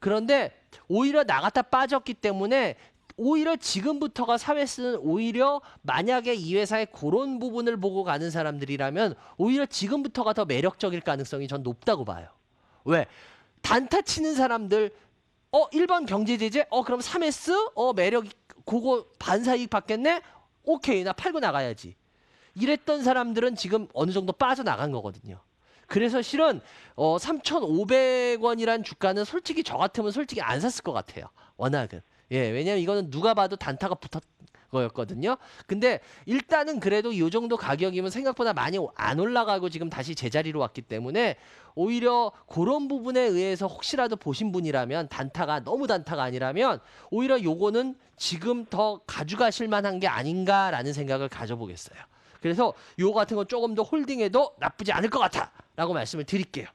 그런데 오히려 나갔다 빠졌기 때문에 오히려 지금부터가 사회스는 오히려 만약에 이 회사의 그런 부분을 보고 가는 사람들이라면 오히려 지금부터가 더 매력적일 가능성이 전 높다고 봐요. 왜? 단타 치는 사람들 1번 경제 제재? 그럼 3S? 매력 그거 반사이익 받겠네? 오케이, 나 팔고 나가야지. 이랬던 사람들은 지금 어느 정도 빠져나간 거거든요. 그래서 실은 3,500원이란 주가는 솔직히 저 같으면 솔직히 안 샀을 것 같아요. 워낙은. 예, 왜냐면 이거는 누가 봐도 단타가 붙었 거였거든요. 근데 일단은 그래도 이 정도 가격이면 생각보다 많이 안 올라가고 지금 다시 제자리로 왔기 때문에 오히려 그런 부분에 의해서 혹시라도 보신 분이라면 단타가 너무 단타가 아니라면 오히려 요거는 지금 더 가져가실 만한 게 아닌가라는 생각을 가져보겠어요. 그래서 요 같은 건 조금 더 홀딩해도 나쁘지 않을 것 같아라고 말씀을 드릴게요.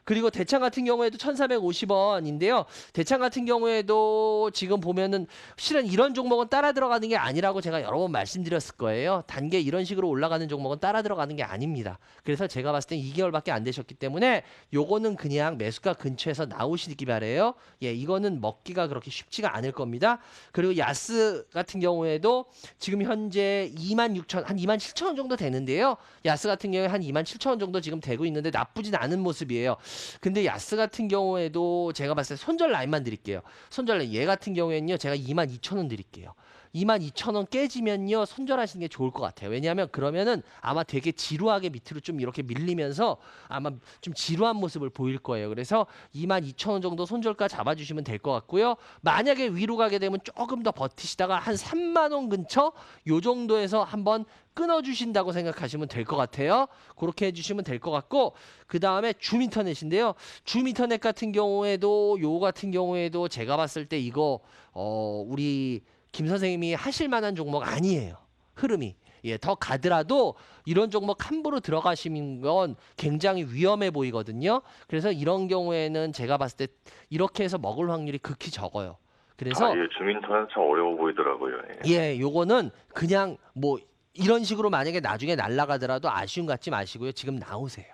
그리고 대창 같은 경우에도 1,450원인데요. 대창 같은 경우에도 지금 보면은 실은 이런 종목은 따라 들어가는 게 아니라고 제가 여러 번 말씀드렸을 거예요. 단계 이런 식으로 올라가는 종목은 따라 들어가는 게 아닙니다. 그래서 제가 봤을 땐 2개월밖에 안 되셨기 때문에 요거는 그냥 매수가 근처에서 나오시기 바래요. 예, 이거는 먹기가 그렇게 쉽지가 않을 겁니다. 그리고 야스 같은 경우에도 지금 현재 26,000, 한 27,000원 정도 되는데요. 야스 같은 경우에 한 27,000원 정도 지금 되고 있는데 나쁘진 않은 모습이에요. 근데 야스 같은 경우에도 제가 봤을 때 손절 라인만 드릴게요. 손절 라인 얘 같은 경우에는요. 제가 22,000원 드릴게요. 22,000원 깨지면요. 손절하시는 게 좋을 것 같아요. 왜냐하면 그러면은 아마 되게 지루하게 밑으로 좀 이렇게 밀리면서 아마 좀 지루한 모습을 보일 거예요. 그래서 22,000원 정도 손절가 잡아주시면 될 것 같고요. 만약에 위로 가게 되면 조금 더 버티시다가 한 3만 원 근처 요 정도에서 한번 끊어주신다고 생각하시면 될 것 같아요. 그렇게 해주시면 될 것 같고 그 다음에 줌인터넷인데요. 줌인터넷 같은 경우에도 요 같은 경우에도 제가 봤을 때 이거 우리 김 선생님이 하실 만한 종목 아니에요. 흐름이. 예, 더 가더라도 이런 종목 함부로 들어가시는 건 굉장히 위험해 보이거든요. 그래서 이런 경우에는 제가 봤을 때 이렇게 해서 먹을 확률이 극히 적어요. 그래서 예, 주민터는 참 어려워 보이더라고요. 예, 요거는 그냥 뭐 이런 식으로 만약에 나중에 날아가더라도 아쉬움 갖지 마시고요. 지금 나오세요.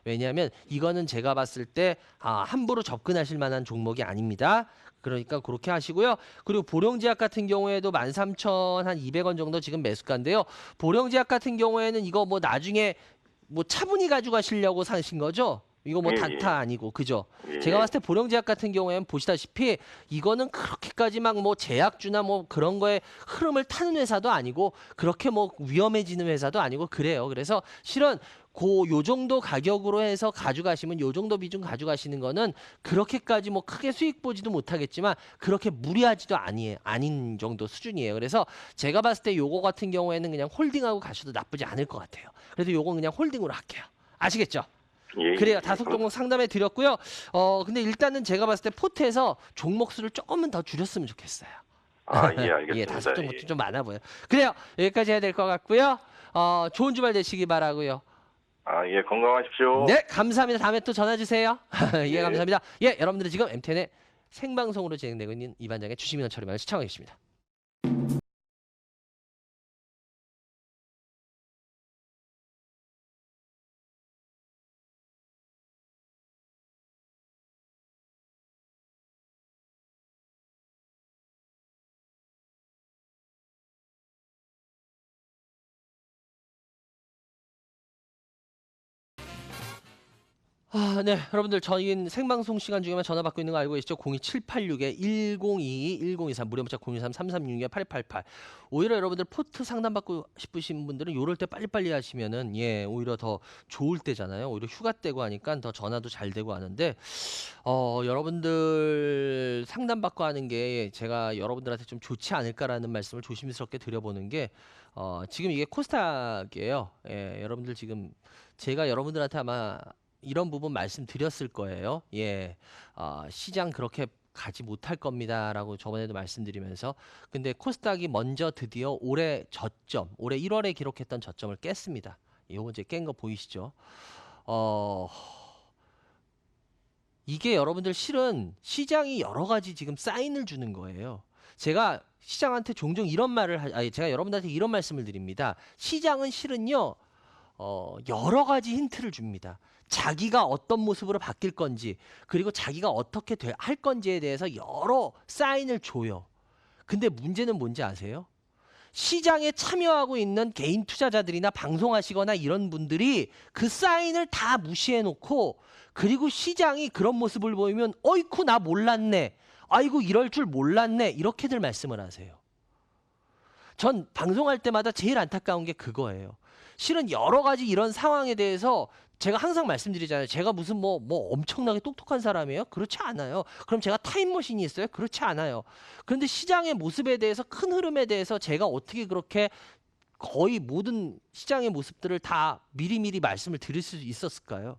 왜냐하면 이거는 제가 봤을 때 함부로 접근하실 만한 종목이 아닙니다. 그러니까 그렇게 하시고요. 그리고 보령제약 같은 경우에도 13,200원 정도 지금 매수가인데요. 보령제약 같은 경우에는 이거 뭐 나중에 뭐 차분히 가져가시려고 사신 거죠? 이거 뭐 예, 단타 아니고 그죠? 예. 제가 봤을 때 보령제약 같은 경우에는 보시다시피 이거는 그렇게까지 막 뭐 제약주나 뭐 그런 거에 흐름을 타는 회사도 아니고 그렇게 뭐 위험해지는 회사도 아니고 그래요. 그래서 실은 요 정도 가격으로 해서 가져가시면 요 정도 비중 가져가시는 거는 그렇게까지 뭐 크게 수익 보지도 못하겠지만 그렇게 무리하지도 아닌 정도 수준이에요. 그래서 제가 봤을 때 요거 같은 경우에는 그냥 홀딩하고 가셔도 나쁘지 않을 것 같아요. 그래서 요건 그냥 홀딩으로 할게요. 아시겠죠? 예, 그래요. 예. 다섯 종목 상담해 드렸고요. 근데 일단은 제가 봤을 때 포트에서 종목 수를 조금은 더 줄였으면 좋겠어요. 예, 알겠습니다. 예, 5종목도 좀 많아 보여. 그래요. 여기까지 해야 될 것 같고요. 좋은 주말 되시기 바라고요. 예, 건강하십시오. 네, 감사합니다. 다음에 또 전화 주세요. 예, 예. 감사합니다. 예, 여러분들은 지금 MTN의 생방송으로 진행되고 있는 이반장의 주식민원 처리만을 시청하고 계십니다. 네, 여러분들 저희 생방송 시간 중에만 전화 받고 있는 거 알고 계시죠? 02786-1022-1023 무료 문자 023-3366-8288 오히려 여러분들 포트 상담 받고 싶으신 분들은 요럴 때 빨리빨리 하시면은 오히려 더 좋을 때잖아요. 오히려 휴가 때고 하니까 더 전화도 잘 되고 하는데 여러분들 상담 받고 하는 게 제가 여러분들한테 좀 좋지 않을까라는 말씀을 조심스럽게 드려보는 게 지금 이게 코스닥이에요. 예, 여러분들 지금 제가 여러분들한테 아마 이런 부분 말씀드렸을 거예요. 예, 시장 그렇게 가지 못할 겁니다라고 저번에도 말씀드리면서 근데 코스닥이 먼저 드디어 올해 1월에 기록했던 저점을 깼습니다. 요거 이제 깬 거 보이시죠? 이게 여러분들 실은 시장이 여러 가지 지금 사인을 주는 거예요. 제가 시장한테 종종 이런 말을 제가 여러분들한테 이런 말씀을 드립니다. 시장은 실은요. 여러 가지 힌트를 줍니다. 자기가 어떤 모습으로 바뀔 건지 그리고 자기가 어떻게 할 건지에 대해서 여러 사인을 줘요. 근데 문제는 뭔지 아세요? 시장에 참여하고 있는 개인 투자자들이나 방송하시거나 이런 분들이 그 사인을 다 무시해 놓고, 그리고 시장이 그런 모습을 보이면 어이쿠 나 몰랐네, 아이고 이럴 줄 몰랐네, 이렇게들 말씀을 하세요. 전 방송할 때마다 제일 안타까운 게 그거예요. 실은 여러 가지 이런 상황에 대해서 제가 항상 말씀드리잖아요. 제가 무슨 뭐 엄청나게 똑똑한 사람이에요? 그렇지 않아요. 그럼 제가 타임머신이 있어요? 그렇지 않아요. 그런데 시장의 모습에 대해서, 큰 흐름에 대해서 제가 어떻게 그렇게 거의 모든 시장의 모습들을 다 미리미리 말씀을 드릴 수 있었을까요?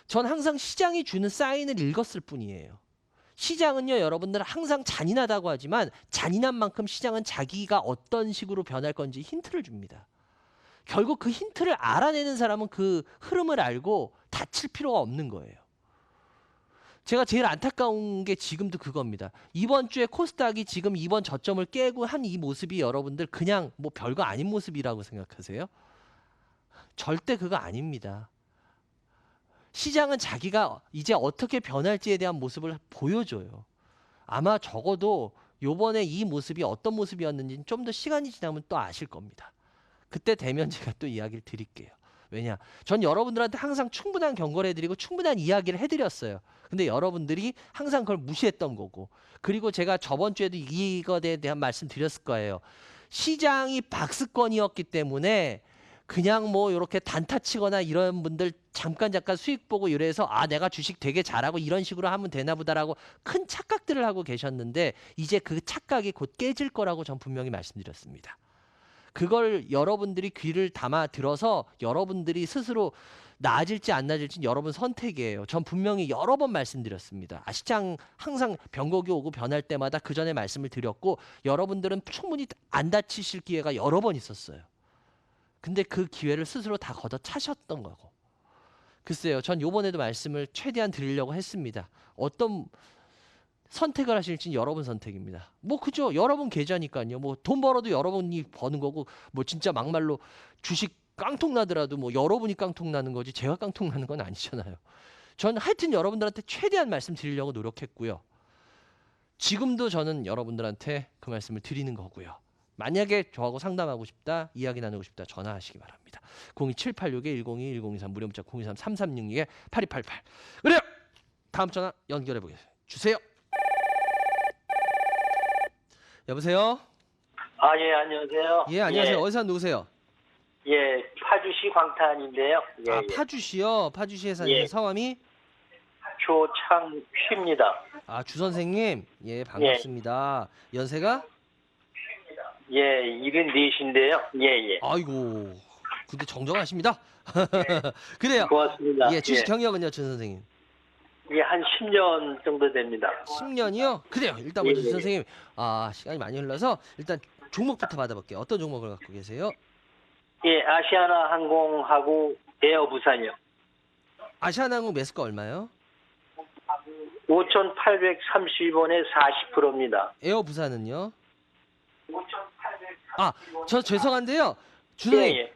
전 항상 시장이 주는 사인을 읽었을 뿐이에요. 시장은요, 여러분들 항상 잔인하다고 하지만 잔인한 만큼 시장은 자기가 어떤 식으로 변할 건지 힌트를 줍니다. 결국 그 힌트를 알아내는 사람은 그 흐름을 알고 다칠 필요가 없는 거예요. 제가 제일 안타까운 게 지금도 그겁니다. 이번 주에 코스닥이 지금 이번 저점을 깨고 한 이 모습이 여러분들 그냥 뭐 별거 아닌 모습이라고 생각하세요? 절대 그거 아닙니다. 시장은 자기가 이제 어떻게 변할지에 대한 모습을 보여줘요. 아마 적어도 요번에 이 모습이 어떤 모습이었는지는 좀 더 시간이 지나면 또 아실 겁니다. 그때 되면 제가 또 이야기를 드릴게요. 왜냐? 전 여러분들한테 항상 충분한 경고를 해드리고 충분한 이야기를 해드렸어요. 근데 여러분들이 항상 그걸 무시했던 거고, 그리고 제가 저번 주에도 이것에 대한 말씀 드렸을 거예요. 시장이 박스권이었기 때문에 그냥 뭐 이렇게 단타 치거나 이런 분들 잠깐 수익 보고 이래서 아 내가 주식 되게 잘하고 이런 식으로 하면 되나 보다라고 큰 착각들을 하고 계셨는데, 이제 그 착각이 곧 깨질 거라고 전 분명히 말씀드렸습니다. 그걸 여러분들이 귀를 담아 들어서 여러분들이 스스로 나아질지 안 나아질지 여러분 선택이에요. 전 분명히 여러 번 말씀드렸습니다. 시장 항상 변곡이 오고 변할 때마다 그 전에 말씀을 드렸고, 여러분들은 충분히 안 다치실 기회가 여러 번 있었어요. 근데 그 기회를 스스로 다 걷어차셨던 거고. 글쎄요, 전 요번에도 말씀을 최대한 드리려고 했습니다. 어떤 선택을 하실지는 여러분 선택입니다. 뭐 그죠? 여러분 계좌니까요. 뭐 돈 벌어도 여러분이 버는 거고, 뭐 진짜 막말로 주식 깡통 나더라도 뭐 여러분이 깡통 나는 거지 제가 깡통 나는 건 아니잖아요. 전 하여튼 여러분들한테 최대한 말씀 드리려고 노력했고요. 지금도 저는 여러분들한테 그 말씀을 드리는 거고요. 만약에 저하고 상담하고 싶다, 이야기 나누고 싶다, 전화하시기 바랍니다. 02786-102-1023 무료 문자 023-3366-8288. 그래요. 다음 전화 연결해 보겠습니다. 주세요. 여보세요? 아, 예, 안녕하세요. 예, 안녕하세요. 어디서 누구세요? 예, 파주시 광탄인데요. 예, 아, 예. 파주시요? 파주시에 사는 예. 성함이? 조창휘입니다. 아, 주 선생님. 예, 반갑습니다. 연세가? 예, 74인데요. 예, 예. 아이고, 근데 정정하십니다. 그래요. 고맙습니다. 예, 주식 경력은요, 주 선생님? 예, 한 10년 정도 됩니다. 10년이요? 그래요. 일단 먼저 예, 주 예. 선생님, 시간이 많이 흘러서 일단 종목부터 받아볼게요. 어떤 종목을 갖고 계세요? 예, 아시아나 항공하고 에어부산이요. 아시아나항공 매수가 얼마요? 5,830원에 40%입니다. 에어부산은요? 저 죄송한데요. 주 선생님, 예, 예.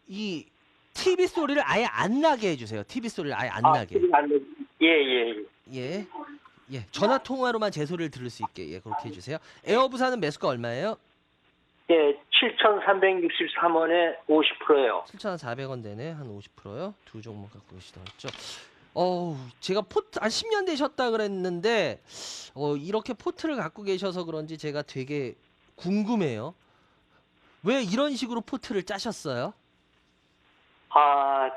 이 TV 소리를 아예 안 나게 해주세요. TV 소리를 아예 안 나게. 예, 예. 예. 예. 전화 통화로만 제 소리를 들을 수 있게 그렇게 해주세요. 에어부산은 매수가 얼마예요? 예, 7,363원에 50%예요. 7,400원 되네. 한 50%요. 두 종목 갖고 계시다고 했죠. 제가 한 10년 되셨다 그랬는데 이렇게 포트를 갖고 계셔서 그런지 제가 되게 궁금해요. 왜 이런 식으로 포트를 짜셨어요?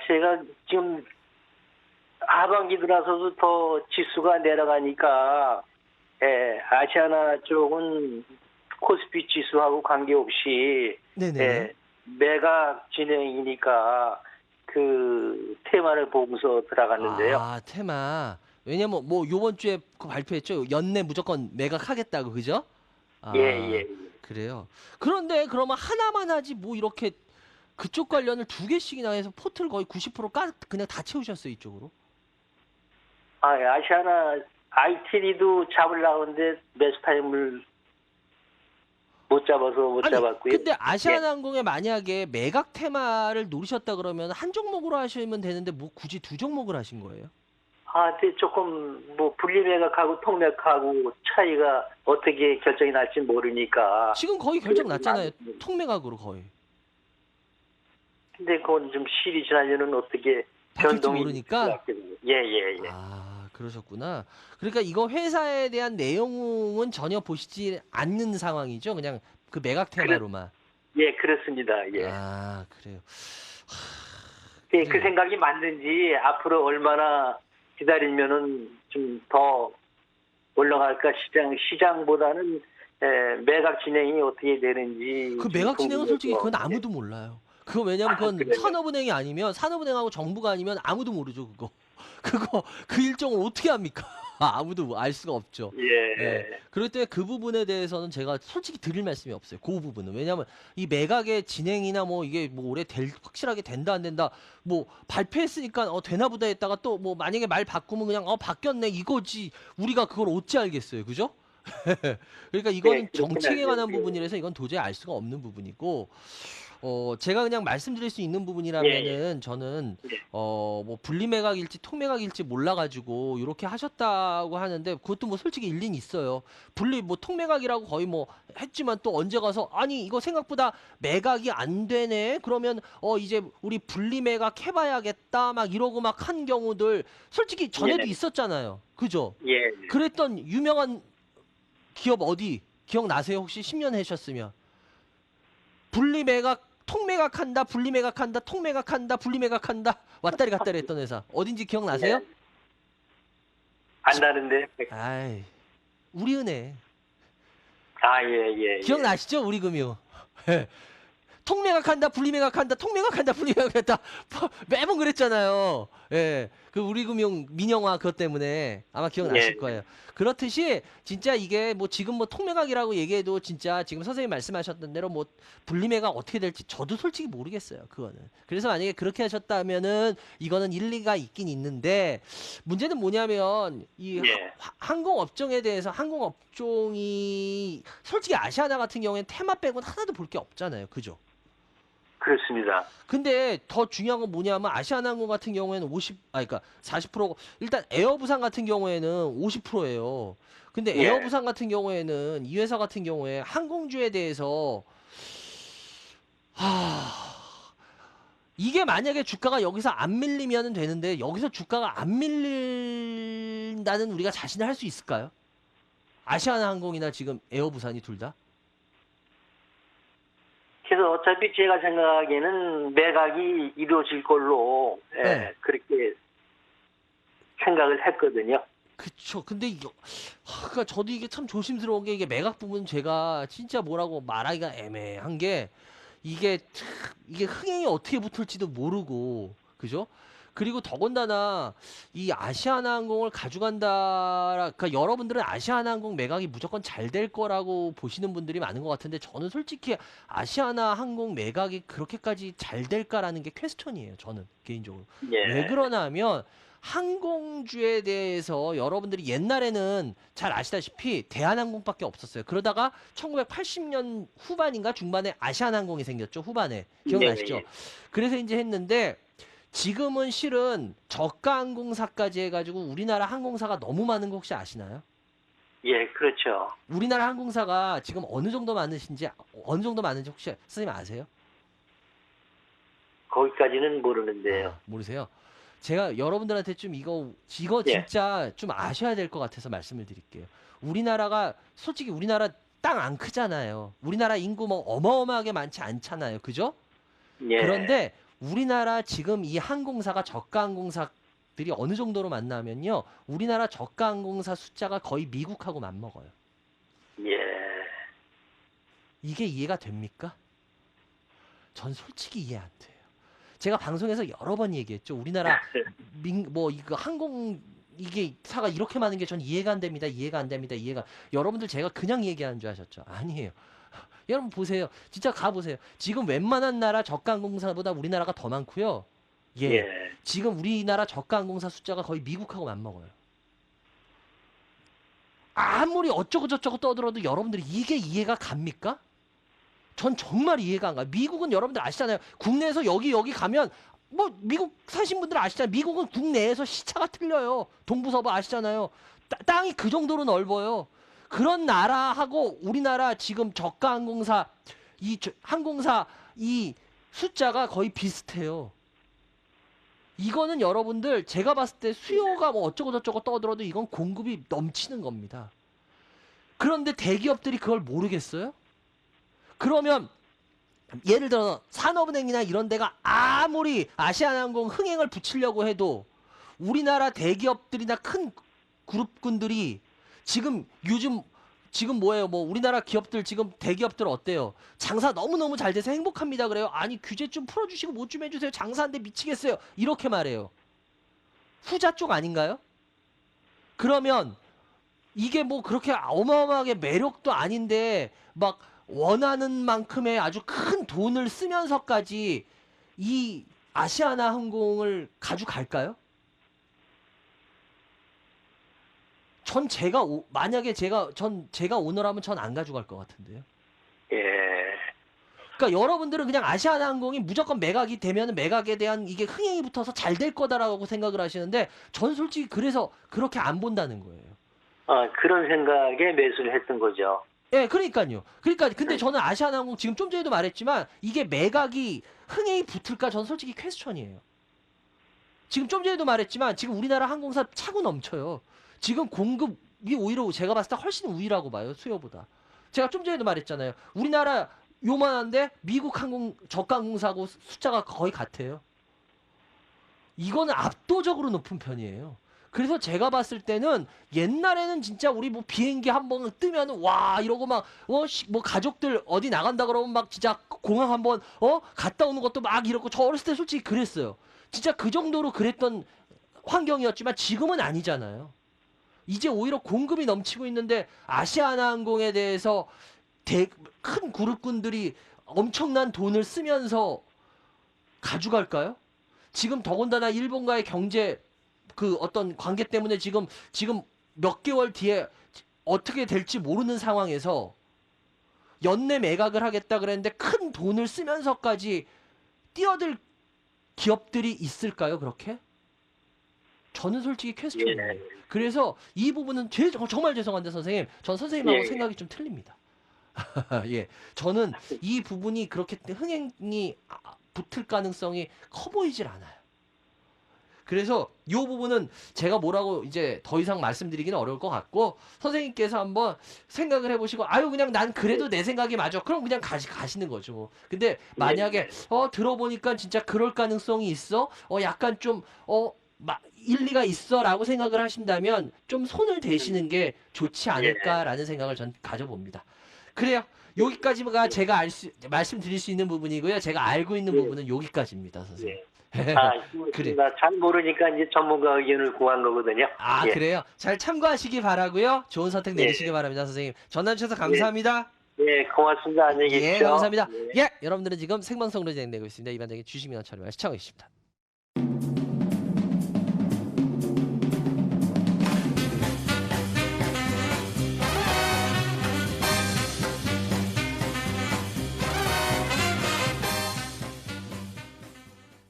제가 지금 하반기 들어서도 더 지수가 내려가니까, 예, 아시아나 쪽은 코스피 지수하고 관계없이, 네네. 예, 매각 진행이니까 그 테마를 보고서 들어갔는데요. 테마. 왜냐면 뭐 요번 주에 그 발표했죠. 연내 무조건 매각하겠다고, 그죠? 예. 그래요. 그런데 그러면 하나만 하지 뭐 이렇게 그쪽 관련을 두 개씩이나 해서 포트를 거의 90% 그냥 다 채우셨어요, 이쪽으로? 아시아나 IT도 잡으려고 하는데 매수 타임을 못 잡았고요. 근데 아시아나항공에 만약에 매각 테마를 노리셨다 그러면 한 종목으로 하시면 되는데 뭐 굳이 두 종목을 하신 거예요? 근데 조금 뭐 분리매각하고 통매각하고 차이가 어떻게 결정이 날지 모르니까. 지금 거의 결정 났잖아요. 통매각으로 거의. 근데 그건 좀 시일이 지나면은 어떻게 바뀔지 변동이 모르니까? 예. 아, 그러셨구나. 그러니까 이거 회사에 대한 내용은 전혀 보시지 않는 상황이죠. 그냥 그 매각 테마로만. 예, 그렇습니다. 예. 아, 그래요. 예, 그 그래요. 생각이 맞는지 앞으로 얼마나 기다리면은 좀 더 올라갈까 시장보다는 매각 진행이 어떻게 되는지. 그 좀 매각 진행은 솔직히 궁금해서. 그건 아무도 몰라요. 그거 왜냐면 그건 그래요? 산업은행이 아니면 산업은행하고 정부가 아니면 아무도 모르죠, 그거. 그거 그 일정을 어떻게 합니까? 아무도 알 수가 없죠. 예. 그럴 때 그 부분에 대해서는 제가 솔직히 드릴 말씀이 없어요. 그 부분은. 왜냐하면 이 매각의 진행이나 뭐 이게 뭐 올해 확실하게 된다 안 된다 뭐 발표했으니까 되나 보다 했다가 또 뭐 만약에 말 바꾸면 그냥 바뀌었네 이거지 우리가 그걸 어찌 알겠어요. 그죠? 그러니까 이거는 네, 그렇긴 정책에 관한 하죠. 예. 부분이라서 이건 도저히 알 수가 없는 부분이고 제가 그냥 말씀드릴 수 있는 부분이라면은 저는 예. 뭐 분리매각일지 통매각일지 몰라가지고 이렇게 하셨다고 하는데 그것도 뭐 솔직히 일리는 있어요. 뭐 통매각이라고 거의 뭐 했지만 또 언제 가서 아니 이거 생각보다 매각이 안 되네. 그러면 이제 우리 분리매각 해봐야겠다 막 이러고 막 한 경우들 솔직히 전에도 예. 있었잖아요. 그죠? 예. 그랬던 유명한 기업 어디 기억나세요? 혹시 10년 하셨으면 분리매각 통매각한다 분리매각한다 통매각한다 분리매각한다 왔다리 갔다리 했던 회사 어딘지 기억나세요? 안 나는데. 아이 우리은행 예. 기억나시죠? 우리금융 통매각한다 분리매각한다 통매각한다 분리매각한다 매번 그랬잖아요. 예, 그 우리금융 민영화 그것 때문에 아마 기억나실 예. 거예요. 그렇듯이 진짜 이게 뭐 지금 뭐 통매각이라고 얘기해도 진짜 지금 선생님 말씀하셨던 대로 뭐 분리매각 어떻게 될지 저도 솔직히 모르겠어요. 그거는. 그래서 만약에 그렇게 하셨다면은 이거는 일리가 있긴 있는데 문제는 뭐냐면 이 예. 항공업종에 대해서 항공업종이 솔직히 아시아나 같은 경우에는 테마 빼고는 하나도 볼 게 없잖아요. 그죠? 그렇습니다. 근데 더 중요한 건 뭐냐면 아시아나항공 같은 경우에는 그러니까 40%고 일단 에어부산 같은 경우에는 50%예요. 근데 예. 에어부산 같은 경우에는 이 회사 같은 경우에 항공주에 대해서 이게 만약에 주가가 여기서 안 밀리면 되는데 여기서 주가가 안 밀린다는 우리가 자신을 할 수 있을까요? 아시아나항공이나 지금 에어부산이 둘 다? 그래서 어차피 제가 생각하기에는 매각이 이루어질 걸로 네. 그렇게 생각을 했거든요. 그쵸. 근데 그러니까 저도 이게 참 조심스러운 게 이게 매각 부분 제가 진짜 뭐라고 말하기가 애매한 게 이게 흥행이 어떻게 붙을지도 모르고 그죠? 그리고 더군다나 이 아시아나항공을 가져간다. 그러니까 여러분들은 아시아나항공 매각이 무조건 잘 될 거라고 보시는 분들이 많은 것 같은데 저는 솔직히 아시아나항공 매각이 그렇게까지 잘 될까라는 게 퀘스천이에요. 저는 개인적으로. 예. 왜 그러나 하면 항공주에 대해서 여러분들이 옛날에는 잘 아시다시피 대한항공밖에 없었어요. 그러다가 1980년 후반인가 중반에 아시아나항공이 생겼죠. 후반에. 기억나시죠? 네. 그래서 이제 했는데 지금은 실은 저가 항공사까지 해가지고 우리나라 항공사가 너무 많은 거 혹시 아시나요? 예, 그렇죠. 우리나라 항공사가 지금 어느 정도 많으신지 혹시 선생님 아세요? 거기까지는 모르는데요. 모르세요? 제가 여러분들한테 좀 이거 예. 진짜 좀 아셔야 될 것 같아서 말씀을 드릴게요. 우리나라가 솔직히 우리나라 땅 안 크잖아요. 우리나라 인구 뭐 어마어마하게 많지 않잖아요. 그죠? 예. 그런데 우리나라 지금 이 항공사가 저가 항공사들이 어느 정도로 만나면요. 우리나라 저가 항공사 숫자가 거의 미국하고 맞먹어요. 예. 이게 이해가 됩니까? 전 솔직히 이해 안 돼요. 제가 방송에서 여러 번 얘기했죠. 우리나라 이거 항공 이게 사가 이렇게 많은 게 전 이해가 안 됩니다. 여러분들 제가 그냥 얘기하는 줄 아셨죠? 아니에요. 여러분 보세요. 진짜 가보세요. 지금 웬만한 나라 저가 항공사보다 우리나라가 더 많고요. 예. 지금 우리나라 저가 항공사 숫자가 거의 미국하고 맞먹어요. 아무리 어쩌고 저쩌고 떠들어도 여러분들이 이게 이해가 갑니까? 전 정말 이해가 안 가요. 미국은 여러분들 아시잖아요. 국내에서 여기 가면 뭐 미국 사신 분들 아시잖아요. 미국은 국내에서 시차가 틀려요. 동부서부 아시잖아요. 땅이 그 정도로 넓어요. 그런 나라하고 우리나라 지금 저가 항공사 항공사 이 숫자가 거의 비슷해요. 이거는 여러분들 제가 봤을 때 수요가 뭐 어쩌고 저쩌고 떠들어도 이건 공급이 넘치는 겁니다. 그런데 대기업들이 그걸 모르겠어요? 그러면 예를 들어 산업은행이나 이런 데가 아무리 아시아나항공 흥행을 붙이려고 해도 우리나라 대기업들이나 큰 그룹군들이 지금 뭐예요? 뭐 우리나라 기업들 지금 대기업들 어때요? 장사 너무너무 잘 돼서 행복합니다 그래요? 아니 규제 좀 풀어주시고 뭐 좀 해주세요. 장사하는데 미치겠어요. 이렇게 말해요. 후자 쪽 아닌가요? 그러면 이게 뭐 그렇게 어마어마하게 매력도 아닌데 막 원하는 만큼의 아주 큰 돈을 쓰면서까지 이 아시아나 항공을 가져갈까요? 만약에 제가 오너라면 전 안 가져갈 것 같은데요. 예. 그러니까 여러분들은 그냥 아시아나 항공이 무조건 매각이 되면 매각에 대한 이게 흥행이 붙어서 잘 될 거다라고 생각을 하시는데 전 솔직히 그래서 그렇게 안 본다는 거예요. 그런 생각에 매수를 했던 거죠. 예, 그러니까요. 근데 저는 아시아나항공 지금 좀 전에도 말했지만 이게 매각이 흥행이 붙을까 전 솔직히 퀘스천이에요. 지금 좀 전에도 말했지만 지금 우리나라 항공사 차고 넘쳐요. 지금 공급이 오히려 제가 봤을 때 훨씬 우위라고 봐요. 수요보다. 제가 좀 전에도 말했잖아요. 우리나라 요만한데 미국 저가 항공사하고 숫자가 거의 같아요. 이거는 압도적으로 높은 편이에요. 그래서 제가 봤을 때는 옛날에는 진짜 우리 뭐 비행기 한번 뜨면 와 이러고 막 뭐 가족들 어디 나간다 그러면 막 진짜 공항 한번 갔다 오는 것도 막 이러고 저 어렸을 때 솔직히 그랬어요. 진짜 그 정도로 그랬던 환경이었지만 지금은 아니잖아요. 이제 오히려 공급이 넘치고 있는데 아시아나항공에 대해서 큰 그룹군들이 엄청난 돈을 쓰면서 가져갈까요? 지금 더군다나 일본과의 경제 그 어떤 관계 때문에 지금 몇 개월 뒤에 어떻게 될지 모르는 상황에서 연내 매각을 하겠다 그랬는데 큰 돈을 쓰면서까지 뛰어들 기업들이 있을까요? 그렇게? 저는 솔직히 퀘스천이에요. 예. 그래서 이 부분은 정말 죄송한데 선생님, 전 선생님하고 예. 생각이 좀 틀립니다. 예, 저는 이 부분이 그렇게 흥행이 붙을 가능성이 커 보이질 않아요. 그래서 이 부분은 제가 뭐라고 이제 더 이상 말씀드리기는 어려울 것 같고 선생님께서 한번 생각을 해보시고 그냥 난 그래도 내 생각이 맞아. 그럼 그냥 가시는 거죠. 근데 만약에 들어보니까 진짜 그럴 가능성이 있어. 약간 좀 일리가 있어라고 생각을 하신다면 좀 손을 대시는 게 좋지 않을까라는 생각을 전 가져봅니다. 그래요. 여기까지가 제가 말씀드릴 수 있는 부분이고요. 제가 알고 있는 부분은 여기까지입니다, 선생님. 그래. 잘 모르니까 이제 전문가 의견을 구한 거거든요. 예. 그래요. 잘 참고하시기 바라고요. 좋은 선택 내리시기 바랍니다, 선생님. 전화 주셔서 감사합니다. 예, 고맙습니다. 안녕히 계십시오. 예, 감사합니다. 여러분들은 지금 생방송으로 진행되고 있습니다. 이 반장의 주식민원 처리만 시청하고 계십니다.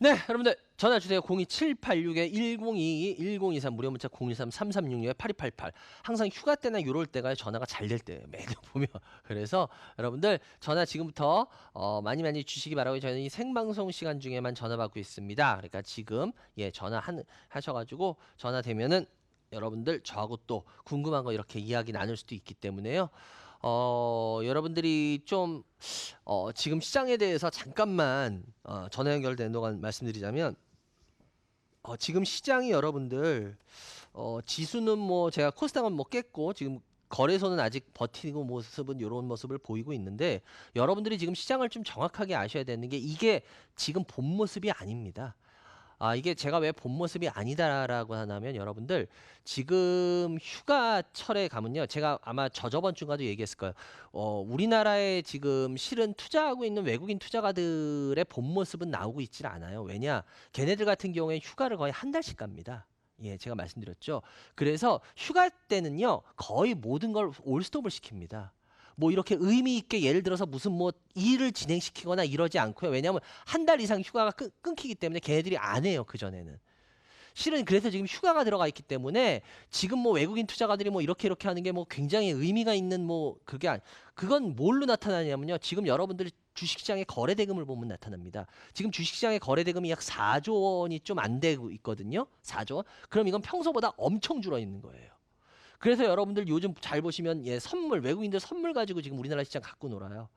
네, 여러분들 전화 주세요. 02786-1022-1023 무료 문자 013-3366-8288. 항상 휴가 때나 요럴 때가 전화가 잘 될 때예요. 매년 보면. 그래서 여러분들 전화 지금부터 많이 주시기 바라고 저희는 이 생방송 시간 중에만 전화 받고 있습니다. 그러니까 지금 전화 하셔가지고 전화 되면은 여러분들 저하고 또 궁금한 거 이렇게 이야기 나눌 수도 있기 때문에요. 여러분들이 좀 지금 시장에 대해서 잠깐만 전화 연결된 동안 말씀드리자면 지금 시장이 여러분들 지수는 뭐 제가 코스닥은 뭐 깼고 지금 거래소는 아직 버티고 모습은 이런 모습을 보이고 있는데 여러분들이 지금 시장을 좀 정확하게 아셔야 되는 게 이게 지금 본 모습이 아닙니다. 이게 제가 왜 본 모습이 아니다라고 하냐면 여러분들 지금 휴가철에 가면요. 제가 아마 저번 주인가도 얘기했을 거예요. 우리나라에 지금 실은 투자하고 있는 외국인 투자가들의 본 모습은 나오고 있질 않아요. 왜냐? 걔네들 같은 경우에 휴가를 거의 한 달씩 갑니다. 예, 제가 말씀드렸죠. 그래서 휴가 때는요. 거의 모든 걸 올스톱을 시킵니다. 뭐 이렇게 의미 있게 예를 들어서 무슨 뭐 일을 진행시키거나 이러지 않고요. 왜냐하면 한 달 이상 휴가가 끊기기 때문에 걔네들이 안 해요. 그전에는. 실은 그래서 지금 휴가가 들어가 있기 때문에 지금 뭐 외국인 투자가들이 뭐 이렇게 하는 게 뭐 굉장히 의미가 있는 뭐 그건 뭘로 나타나냐면요. 지금 여러분들이 주식시장의 거래 대금을 보면 나타납니다. 지금 주식시장의 거래 대금이 약 4조 원이 좀 안 되고 있거든요. 4조 원. 그럼 이건 평소보다 엄청 줄어 있는 거예요. 그래서 여러분들 요즘 잘 보시면 외국인들 선물 가지고 지금 우리나라 시장 갖고 놀아요.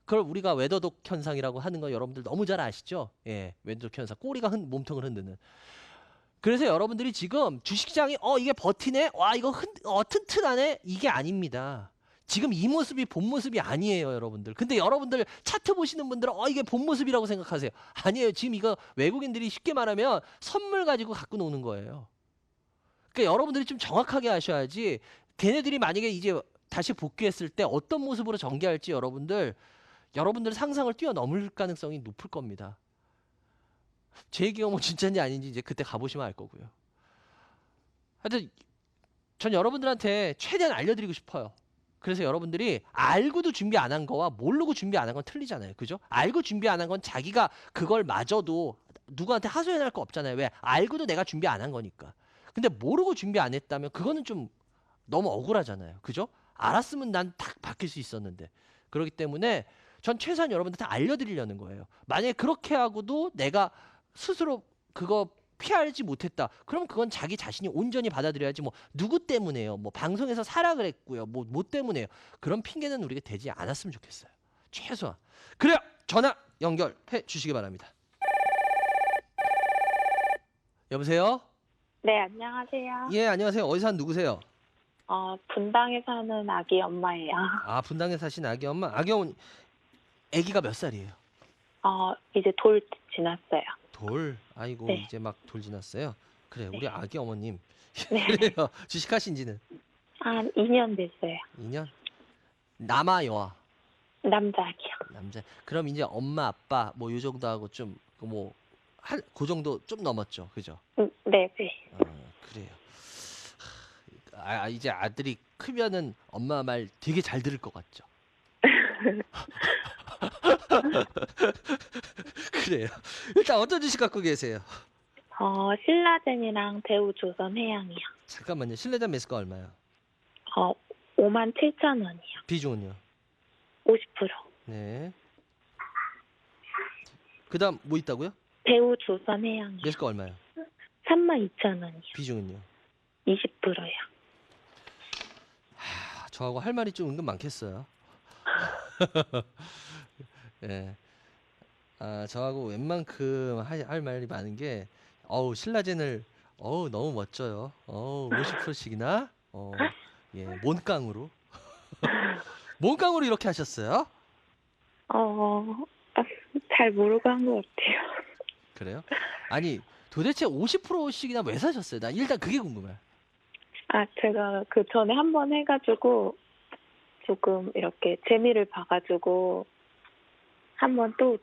그걸 우리가 웨더독 현상이라고 하는 거 여러분들 너무 잘 아시죠? 예, 웨더독 현상. 꼬리가 몸통을 흔드는. 그래서 여러분들이 지금 주식시장이 이게 버티네? 와 이거 튼튼하네? 이게 아닙니다. 지금 이 모습이 본 모습이 아니에요, 여러분들. 근데 여러분들 차트 보시는 분들은 이게 본 모습이라고 생각하세요. 아니에요. 지금 이거 외국인들이 쉽게 말하면 선물 가지고 갖고 노는 거예요. 그러니까 여러분들이 좀 정확하게 하셔야지 걔네들이 만약에 이제 다시 복귀했을 때 어떤 모습으로 전개할지 여러분들 상상을 뛰어넘을 가능성이 높을 겁니다. 제 얘기가 뭐 진짜인지 아닌지 이제 그때 가보시면 알 거고요. 하여튼 전 여러분들한테 최대한 알려드리고 싶어요. 그래서 여러분들이 알고도 준비 안 한 거와 모르고 준비 안 한 건 틀리잖아요. 그죠? 알고 준비 안 한 건 자기가 그걸 마저도 누구한테 하소연할 거 없잖아요. 왜? 알고도 내가 준비 안 한 거니까. 근데 모르고 준비 안 했다면 그거는 좀 너무 억울하잖아요. 그죠? 알았으면 난 딱 바뀔 수 있었는데. 그렇기 때문에 전 최소한 여러분들한테 알려드리려는 거예요. 만약에 그렇게 하고도 내가 스스로 그거 피하지 못했다. 그럼 그건 자기 자신이 온전히 받아들여야지 뭐 누구 때문에요. 뭐 방송에서 사라 그랬고요. 뭐 때문에요. 그런 핑계는 우리가 되지 않았으면 좋겠어요. 최소한. 그래요. 전화 연결해 주시기 바랍니다. 여보세요? 네, 안녕하세요. 예, 안녕하세요. 어디 사는 누구세요? 분당에 사는 아기 엄마예요. 아, 분당에 사신 아기 엄마. 아기 어머니 아기가 몇 살이에요? 이제 돌 지났어요. 돌. 아이고, 네. 이제 막 돌 지났어요. 그래, 우리 아기 어머님. 네. 그래요. 주식하신 지는 한 2년 됐어요. 2년? 남아 여아? 남자 아기요. 남자. 그럼 이제 엄마 아빠 뭐 요 정도 하고 좀 뭐 그 정도 좀 넘었죠. 그죠? 네. 그래요. 이제 아들이 크면은 엄마 말 되게 잘 들을 것 같죠. 그래요. 일단 어떤 주식 갖고 계세요? 신라젠이랑 대우조선해양이요. 잠깐만요. 신뢰단 매수가 얼마요? 57,000원이요. 비중은요? 50%. 네. 그다음 뭐 있다고요? 대우조선해양이요. 매수가 얼마요? 32,000원이요. 비중은요? 20%요. 저하고 할 말이 좀 은근 많겠어요. 예. 저하고 웬만큼 할 말이 많은 게 신라젠을 너무 멋져요. 50%씩이나 예, 몬깡으로. 몬깡으로 이렇게 하셨어요? 잘 모르고 한 것 같아요. 그래요? 아니, 도대체 50%씩이나 왜 사셨어요? 난 일단 그게 궁금해. 제가 그 전에 한 번 해가지고 조금 이렇게 재미를 봐가지고 한 번 또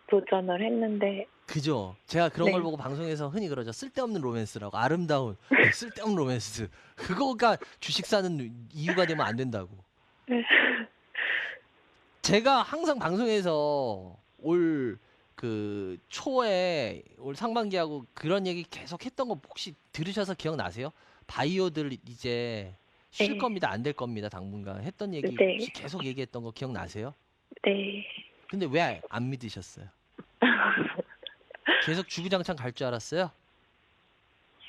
도전을 했는데. 그죠? 제가 그런 네. 걸 보고 방송에서 흔히 그러죠. 쓸데없는 로맨스라고. 아름다운 쓸데없는 로맨스. 그거가 주식 사는 이유가 되면 안 된다고. 제가 항상 방송에서 올 초에 올 상반기하고 그런 얘기 계속 했던 거 혹시 들으셔서 기억나세요? 바이오들 이제 쉴 네. 겁니다. 안 될 겁니다. 당분간 했던 얘기 네. 혹시 계속 얘기했던 거 기억나세요? 네. 근데 왜 안 믿으셨어요? 계속 주구장창 갈 줄 알았어요?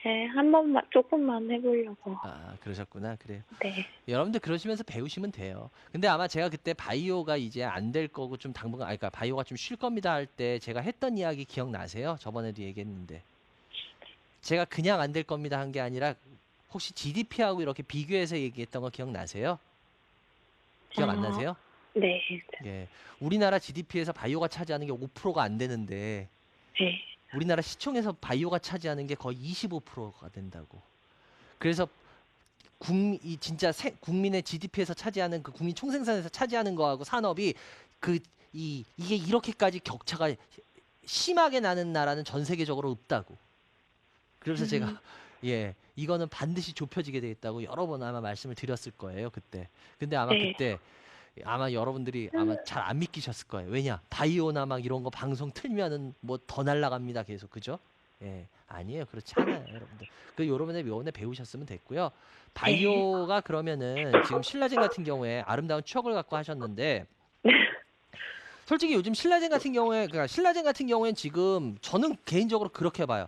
네, 한 번만 조금만 해보려고. 그러셨구나. 그래요. 네. 여러분들 그러시면서 배우시면 돼요. 근데 아마 제가 그때 바이오가 이제 안 될 거고 좀 당분간 그러니까 바이오가 좀 쉴 겁니다 할 때 제가 했던 이야기 기억나세요? 저번에도 얘기했는데 제가 그냥 안 될 겁니다 한 게 아니라 혹시 GDP하고 이렇게 비교해서 얘기했던 거 기억나세요? 기억 안 나세요? 네. 예. 우리나라 GDP에서 바이오가 차지하는 게 5%가 안 되는데 네. 우리나라 시총에서 바이오가 차지하는 게 거의 25%가 된다고. 그래서 진짜 국민의 GDP에서 차지하는 그 국민 총생산에서 차지하는 거하고 산업이 이게 이렇게까지 격차가 심하게 나는 나라는 전 세계적으로 없다고. 그래서 제가 이거는 반드시 좁혀지게 되겠다고 여러 번 아마 말씀을 드렸을 거예요 그때. 근데 아마 네. 그때 아마 여러분들이 아마 잘 안 믿기셨을 거예요. 왜냐? 바이오나 막 이런 거 방송 틀면은 뭐 더 날라갑니다. 계속 그죠? 예, 아니에요. 그렇지 않아요, 여러분들. 그 여러분의 묘원에 배우셨으면 됐고요. 바이오가 그러면은 지금 신라젠 같은 경우에 아름다운 추억을 갖고 하셨는데 솔직히 요즘 신라젠 같은 경우에 그러니까 신라젠 같은 경우엔 지금 저는 개인적으로 그렇게 봐요.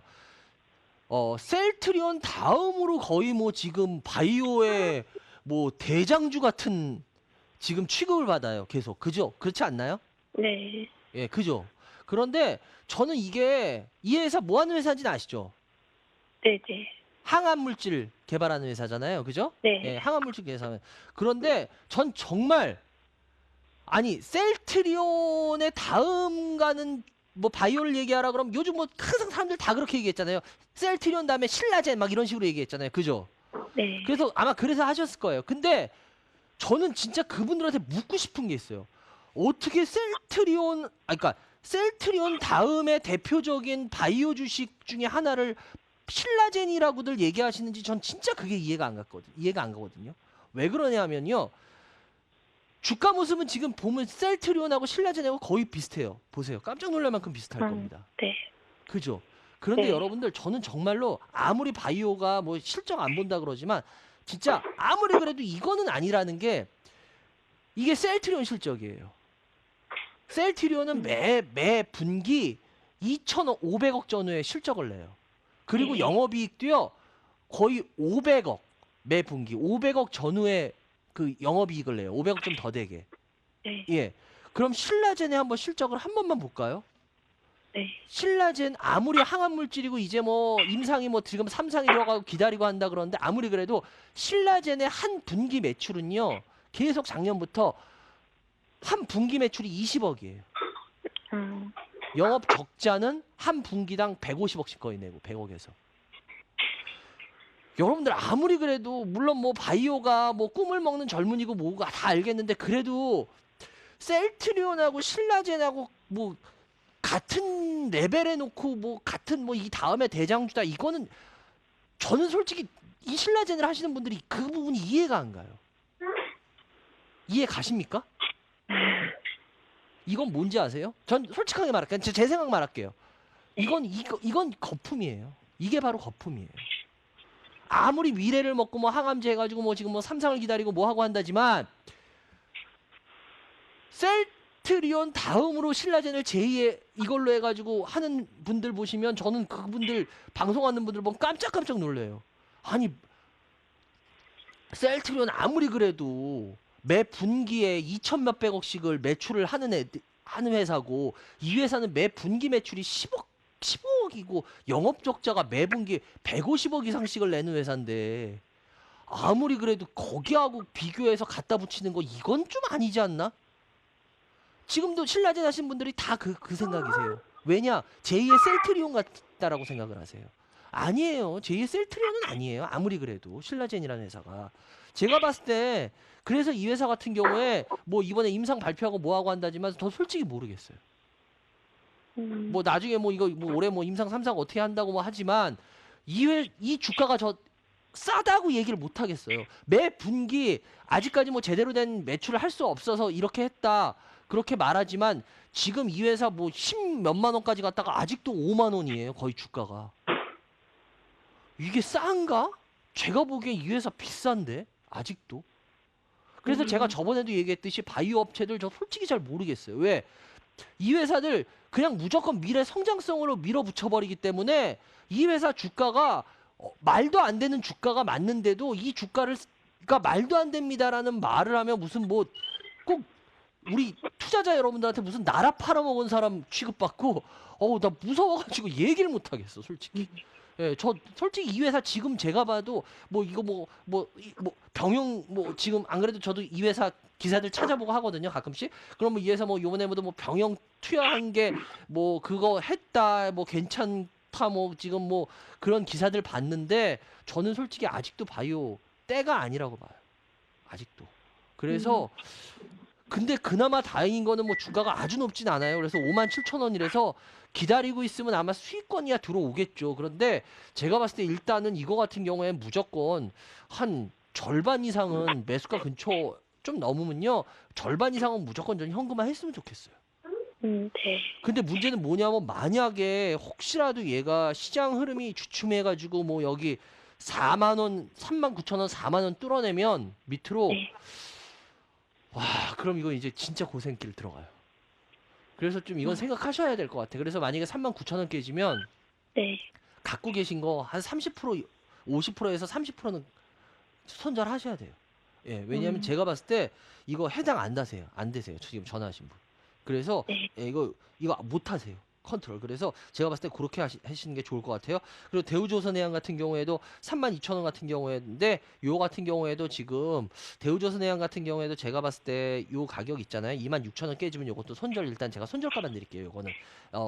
셀트리온 다음으로 거의 뭐 지금 바이오의 뭐 대장주 같은 지금 취급을 받아요. 계속. 그죠? 그렇지 않나요? 네. 예, 그죠? 그런데 저는 이게 이 회사 뭐 하는 회사인지는 아시죠? 네네. 항암 물질 개발하는 회사잖아요. 그죠? 네. 예, 항암 물질 개발하는. 그런데 전 정말 아니 셀트리온의 다음 가는 뭐 바이오를 얘기하라 그러면 요즘 뭐 항상 사람들 다 그렇게 얘기했잖아요. 셀트리온 다음에 신라젠 막 이런 식으로 얘기했잖아요. 그죠? 네. 그래서 아마 그래서 하셨을 거예요. 근데 저는 진짜 그분들한테 묻고 싶은 게 있어요. 어떻게 셀트리온, 그러니까 셀트리온 다음에 대표적인 바이오 주식 중에 하나를 신라젠이라고들 얘기하시는지 전 진짜 그게 이해가 안 가거든요. 왜 그러냐면요. 주가 모습은 지금 보면 셀트리온하고 신라젠하고 거의 비슷해요. 보세요. 깜짝 놀랄 만큼 비슷할 겁니다. 네. 그죠? 그런데 네. 여러분들 저는 정말로 아무리 바이오가 뭐 실적 안 본다 그러지만 진짜 아무리 그래도 이거는 아니라는 게 이게 셀트리온 실적이에요. 셀트리온은 매 분기 2,500억 전후의 실적을 내요. 그리고 네. 영업이익도요 거의 500억 매 분기 500억 전후의 그 영업이익을 내요. 500억 좀 더 되게. 네. 예. 그럼 신라젠의 한번 실적을 한 번만 볼까요? 네. 신라젠 아무리 항암 물질이고 이제 뭐 임상이 뭐 지금 3상이 들어가고 기다리고 한다 그러는데 아무리 그래도 신라젠의 한 분기 매출은요 계속 작년부터 한 분기 매출이 20억이에요. 영업 적자는 한 분기당 150억씩 거의 내고 100억에서. 여러분들 아무리 그래도 물론 뭐 바이오가 뭐 꿈을 먹는 젊은이고 뭐가 다 알겠는데 그래도 셀트리온하고 신라젠하고 뭐 같은 레벨에 놓고 뭐 같은 뭐 이 다음에 대장주다 이거는 저는 솔직히 이 신라젠을 하시는 분들이 그 부분이 이해가 안 가요. 이해 가십니까? 이건 뭔지 아세요? 전 솔직하게 말할게요. 제 생각 말할게요. 이건 거품이에요. 이게 바로 거품이에요. 아무리 위례를 먹고 뭐 항암제 해가지고 뭐 지금 뭐 3상을 기다리고 뭐 하고 한다지만 셀트리온 다음으로 신라젠을 제2의 이걸로 해가지고 하는 분들 보시면 저는 그분들 방송하는 분들 보면 깜짝깜짝 놀래요. 아니 셀트리온 아무리 그래도 매 분기에 2천 몇백억씩을 매출을 하는 회사고 이 회사는 매 분기 매출이 15억이고 영업 적자가 매 분기 150억 이상씩을 내는 회사인데 아무리 그래도 거기하고 비교해서 갖다 붙이는 거 이건 좀 아니지 않나? 지금도 신라젠 하신 분들이 다 그 생각이세요. 왜냐? 제2의 셀트리온 같다라고 생각을 하세요. 아니에요. 제2의 셀트리온은 아니에요. 아무리 그래도 신라젠이라는 회사가. 제가 봤을 때 그래서 이 회사 같은 경우에 뭐 이번에 임상 발표하고 뭐하고 한다지만 더 솔직히 모르겠어요. 뭐 나중에 뭐 이거 뭐 올해 뭐 임상 3상 어떻게 한다고 뭐 하지만 이 주가가 저 싸다고 얘기를 못 하겠어요. 매 분기 아직까지 뭐 제대로 된 매출을 할 수 없어서 이렇게 했다. 그렇게 말하지만 지금 이 회사 뭐 10 몇만 원까지 갔다가 아직도 5만 원이에요. 거의 주가가. 이게 싼가? 제가 보기엔 이 회사 비싼데 아직도. 그래서 제가 저번에도 얘기했듯이 바이오 업체들 저 솔직히 잘 모르겠어요. 왜? 이 회사들 그냥 무조건 미래 성장성으로 밀어붙여버리기 때문에 이 회사 주가가 말도 안 되는 주가가 맞는데도 이 주가를 그러니까 말도 안 됩니다라는 말을 하면 무슨 뭐 꼭 우리 투자자 여러분들한테 무슨 나라 팔아먹은 사람 취급받고 나 무서워가지고 얘기를 못 하겠어 솔직히. 예, 저 솔직히 이 회사 지금 제가 봐도 뭐 이거 뭐 병용 뭐 지금 안 그래도 저도 이 회사 기사들 찾아보고 하거든요 가끔씩. 그럼 뭐 이 회사 뭐 요번에 뭐 병용 투여한 게 뭐 그거 했다 뭐 괜찮다 뭐 지금 뭐 그런 기사들 봤는데 저는 솔직히 아직도 바이오 때가 아니라고 봐요. 아직도. 그래서 근데 그나마 다행인 거는 뭐 주가가 아주 높진 않아요. 그래서 57,000원이라서 기다리고 있으면 아마 수익권이야 들어오겠죠. 그런데 제가 봤을 때 일단은 이거 같은 경우에 무조건 한 절반 이상은 매수가 근처 좀 넘으면요 절반 이상은 무조건 전 현금화 했으면 좋겠어요. 네. 근데 문제는 뭐냐면 만약에 혹시라도 얘가 시장 흐름이 주춤해가지고 뭐 여기 4만 원, 3만 9천 원, 4만 원 뚫어내면 밑으로 네. 와 그럼 이거 이제 진짜 고생길 들어가요. 그래서 좀 이건 음. 생각하셔야 될 것 같아. 그래서 만약에 3만 9천 원 깨지면 네. 갖고 계신 거 한 30%, 50%에서 30%는 손절하셔야 돼요. 예, 왜냐하면 제가 봤을 때 이거 해당 안 되세요. 지금 전화하신 분. 그래서 네. 예, 이거 못 하세요. 컨트롤. 그래서 제가 봤을 때 그렇게 하시는 게 좋을 것 같아요. 그리고 대우조선해양 같은 경우에도 32,000원 같은 경우인데 요 같은 경우에도 지금 대우조선해양 같은 경우에도 제가 봤을 때 요 가격 있잖아요. 26,000원 깨지면 요것도 손절 일단 제가 손절가만 드릴게요. 요거는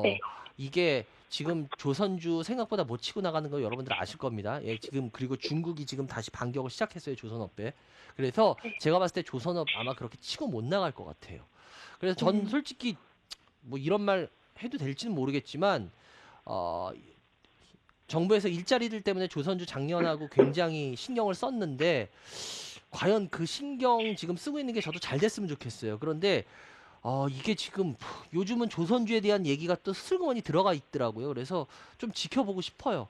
네. 이게 지금 조선주 생각보다 못 치고 나가는 거 여러분들 아실 겁니다. 예, 지금 그리고 중국이 지금 다시 반격을 시작했어요. 조선업에. 그래서 제가 봤을 때 조선업 아마 그렇게 치고 못 나갈 것 같아요. 그래서 전 솔직히 뭐 이런 말 해도 될지는 모르겠지만 정부에서 일자리들 때문에 조선주 작년하고 굉장히 신경을 썼는데 과연 그 신경 지금 쓰고 있는 게 저도 잘 됐으면 좋겠어요. 그런데 이게 지금 요즘은 조선주에 대한 얘기가 또 슬그머니 들어가 있더라고요. 그래서 좀 지켜보고 싶어요.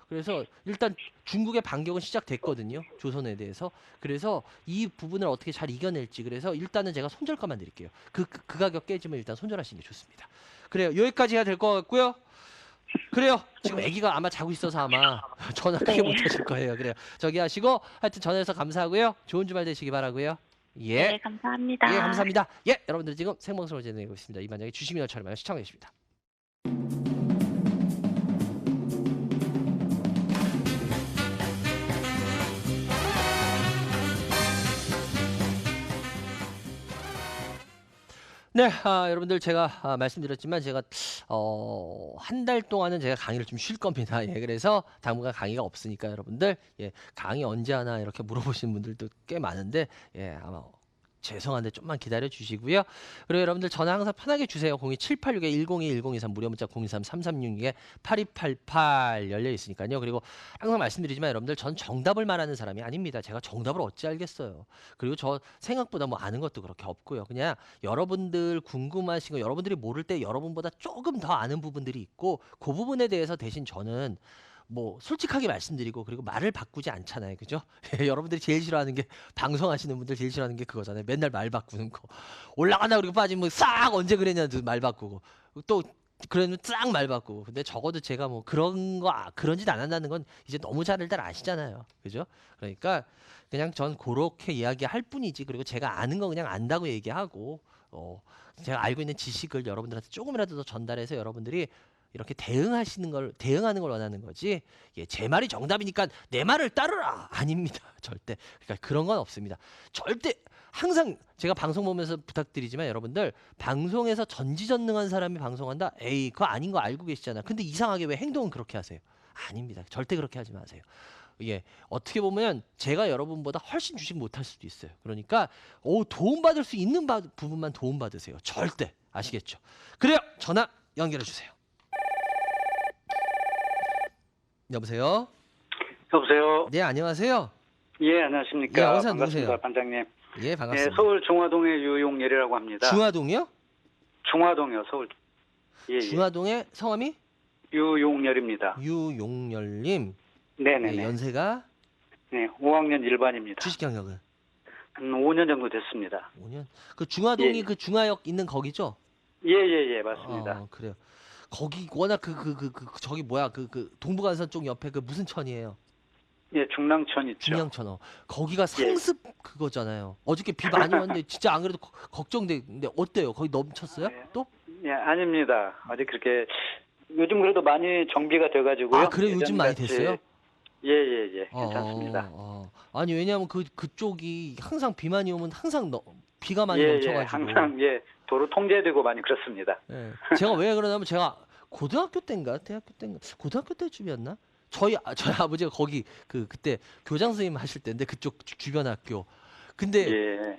그래서 일단 중국의 반격은 시작됐거든요. 조선에 대해서. 그래서 이 부분을 어떻게 잘 이겨낼지. 그래서 일단은 제가 손절가만 드릴게요. 그 가격 깨지면 일단 손절하시는 게 좋습니다. 그래요. 여기까지 해야 될 것 같고요. 그래요. 지금 아기가 아마 자고 있어서 아마 전화 크게 못 하실 거예요. 그래요. 저기 하시고 하여튼 전화해서 감사하고요. 좋은 주말 되시기 바라고요. 예. 네, 감사합니다. 예, 감사합니다. 예, 여러분들 지금 생방송을 진행하고 있습니다. 이반장의 주식민원 촬영을 시청해 주십니다. 네, 여러분들 제가 말씀드렸지만 제가 한 달 동안은 제가 강의를 좀 쉴 겁니다. 예, 그래서 당분간 강의가 없으니까 여러분들 예, 강의 언제 하나 이렇게 물어보시는 분들도 꽤 많은데 예, 아마 죄송한데 좀만 기다려 주시고요. 그리고 여러분들 전화 항상 편하게 주세요. 02786-1021-1023 무료 문자 023-3362-8288 열려 있으니까요. 그리고 항상 말씀드리지만 여러분들 전 정답을 말하는 사람이 아닙니다. 제가 정답을 어찌 알겠어요. 그리고 저 생각보다 뭐 아는 것도 그렇게 없고요. 그냥 여러분들 궁금하신 거 여러분들이 모를 때 여러분보다 조금 더 아는 부분들이 있고 그 부분에 대해서 대신 저는 뭐 솔직하게 말씀드리고 그리고 말을 바꾸지 않잖아요. 그죠? 여러분들이 제일 싫어하는 게 방송하시는 분들 제일 싫어하는 게 그거잖아요. 맨날 말 바꾸는 거. 올라간다 그리고 빠지면 싹 언제 그랬냐 말 바꾸고 또 그러면 싹 말 바꾸고. 근데 적어도 제가 뭐 그런 짓 안 한다는 건 이제 너무 잘들 아시잖아요. 그죠? 그러니까 그냥 전 그렇게 이야기할 뿐이지. 그리고 제가 아는 거 그냥 안다고 얘기하고 제가 알고 있는 지식을 여러분들한테 조금이라도 더 전달해서 여러분들이 이렇게 대응하는 걸 원하는 거지. 예, 제 말이 정답이니까 내 말을 따르라. 아닙니다. 절대. 그러니까 그런 건 없습니다. 절대 항상 제가 방송 보면서 부탁드리지만 여러분들 방송에서 전지전능한 사람이 방송한다? 에이, 그거 아닌 거 알고 계시잖아. 근데 이상하게 왜 행동은 그렇게 하세요? 아닙니다. 절대 그렇게 하지 마세요. 예, 어떻게 보면 제가 여러분보다 훨씬 주식 못할 수도 있어요. 그러니까 도움받을 수 있는 부분만 도움받으세요. 절대. 아시겠죠? 그래요. 전화 연결해 주세요. 여보세요? 여보세요. 네, 안녕하세요. 예, 안녕하십니까. 예, 어디서 반갑습니다, 누구세요? 반장님. 예, 반갑습니다. 예, 서울 중화동의 유용열이라고 합니다. 중화동이요? 중화동이요, 서울. 예, 중화동의 성함이 유용열입니다. 유용열님. 네네네. 예, 연세가 네, 5학년 1반입니다. 주식 경력은 한 5년 정도 됐습니다. 5년. 그 중화동이 예. 그 중화역 있는 거기죠? 예, 맞습니다. 그래요. 거기 워낙 저기 뭐야 그 동부간선 쪽 옆에 그 무슨 천이에요? 예, 중랑천 있죠. 중량천. 거기가 상습 그거잖아요. 어저께 비 많이 왔는데 진짜 안 그래도 걱정되는데 어때요? 거기 넘쳤어요? 예. 또? 예, 아닙니다. 아직 그렇게 요즘 그래도 많이 정비가 돼가지고요. 아, 그래요? 요즘 많이 예전같이- 됐어요? 예, 괜찮습니다. 아니 왜냐면 그쪽이 항상 비 많이 오면 항상 비가 많이 예, 넘쳐가지고. 항상 도로 통제되고 많이 그렇습니다. 예. 제가 왜 그러냐면 제가 고등학교 때인가 대학교 때인가 고등학교 때쯤이었나? 저희 아버지가 거기 그때 교장 선생님 하실 때인데 그쪽 주변 학교. 근데 예,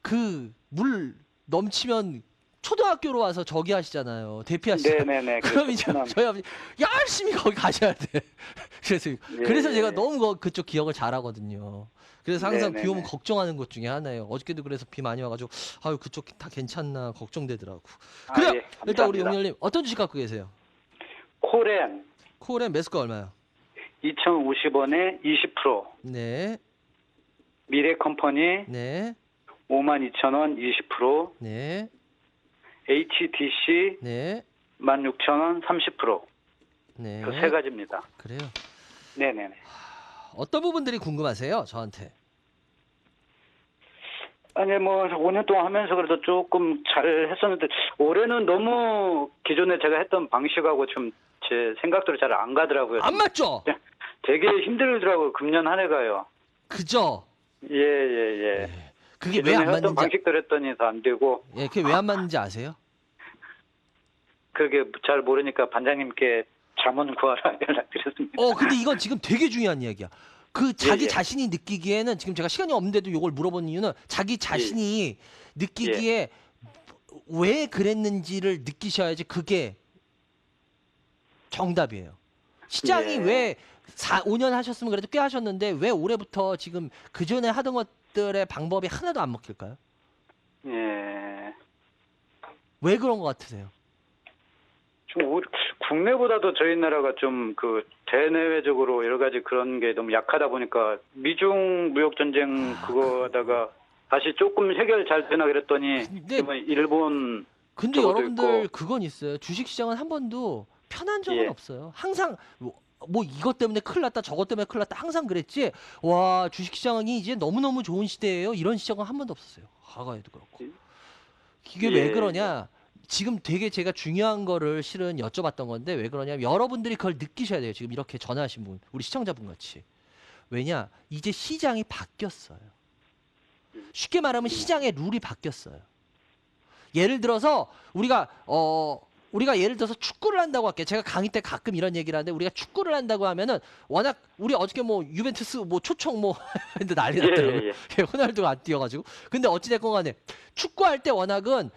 그 물 넘치면 초등학교로 와서 저기 하시잖아요. 대피하시잖아요. 네네네. 그럼 이제 그렇구나. 저희 아버지 열심히 거기 가셔야 돼. 그래서 예, 제가 예. 너무 그쪽 기억을 잘하거든요. 그래서 항상 비 오면 네네네. 걱정하는 것 중에 하나예요. 어저께도 그래서 비 많이 와가지고 아유 그쪽 다 괜찮나 걱정되더라고. 아, 그래요. 예, 일단 우리 감사합니다. 용렬님 어떤 주식 갖고 계세요? 코렌 코렌 매수가 얼마요? 2,050원에 20%. 네, 미래컴퍼니 네, 52,000원 20%. 네, HDC 네, 16,000원 30%. 네. 그 세 가지입니다. 그래요. 네네네. 어떤 부분들이 궁금하세요? 저한테. 아니 뭐 5년 동안 하면서 그래도 조금 잘 했었는데 올해는 너무 기존에 제가 했던 방식하고 좀 제 생각대로 잘 안 가더라고요. 안 맞죠? 되게 힘들더라고요. 금년 한 해가요. 그죠? 예예예. 네. 그게 왜 기존에 안 했던 맞는지 방식대로 했더니 더 안 되고 예, 그게 왜 안 맞는지 아세요? 그게 잘 모르니까 반장님께 자문 구하라 연락드렸습니다. 근데 이건 지금 되게 중요한 이야기야. 그 자기 예. 자신이 느끼기에는 지금 제가 시간이 없는데도 이걸 물어본 이유는 자기 자신이 느끼기에 왜 그랬는지를 느끼셔야지 그게 정답이에요. 시장이 예. 왜 5년 하셨으면 그래도 꽤 하셨는데 왜 올해부터 지금 그 전에 하던 것들의 방법이 하나도 안 먹힐까요? 예. 왜 그런 것 같으세요? 좀 국내보다도 저희 나라가 좀 그 대내외적으로 여러 가지 그런 게 너무 약하다 보니까 미중 무역 전쟁 그거다가 다시 조금 해결 잘 되나 그랬더니 근데- 지금 일본 근데 저것도 여러분들 있고. 그건 있어요. 주식시장은 한 번도 편한 적은 예. 없어요. 항상 뭐 이것 때문에 큰일 났다 저것 때문에 큰일 났다 항상 그랬지. 와 주식시장이 이제 너무너무 좋은 시대예요. 이런 시장은 한 번도 없었어요. 과거에도 그렇고. 이게 왜 예. 그러냐. 지금 되게 제가 중요한 거를 실은 여쭤봤던 건데 왜 그러냐면 여러분들이 그걸 느끼셔야 돼요. 지금 이렇게 전화하신 분 우리 시청자분 같이. 왜냐 이제 시장이 바뀌었어요. 쉽게 말하면 시장의 룰이 바뀌었어요. 예를 들어서 우리가 예를 들어서 축구를 한다고 할게요. 제가 강의 때 가끔 이런 얘기를 하는데 우리가 축구를 한다고 하면은 워낙 우리 어저께 뭐 유벤투스 뭐 초청 뭐 근데 난리 났더라고요. 예. 예, 호날두가 안 뛰어가지고. 근데 어찌됐건 간에 축구할 때 워낙은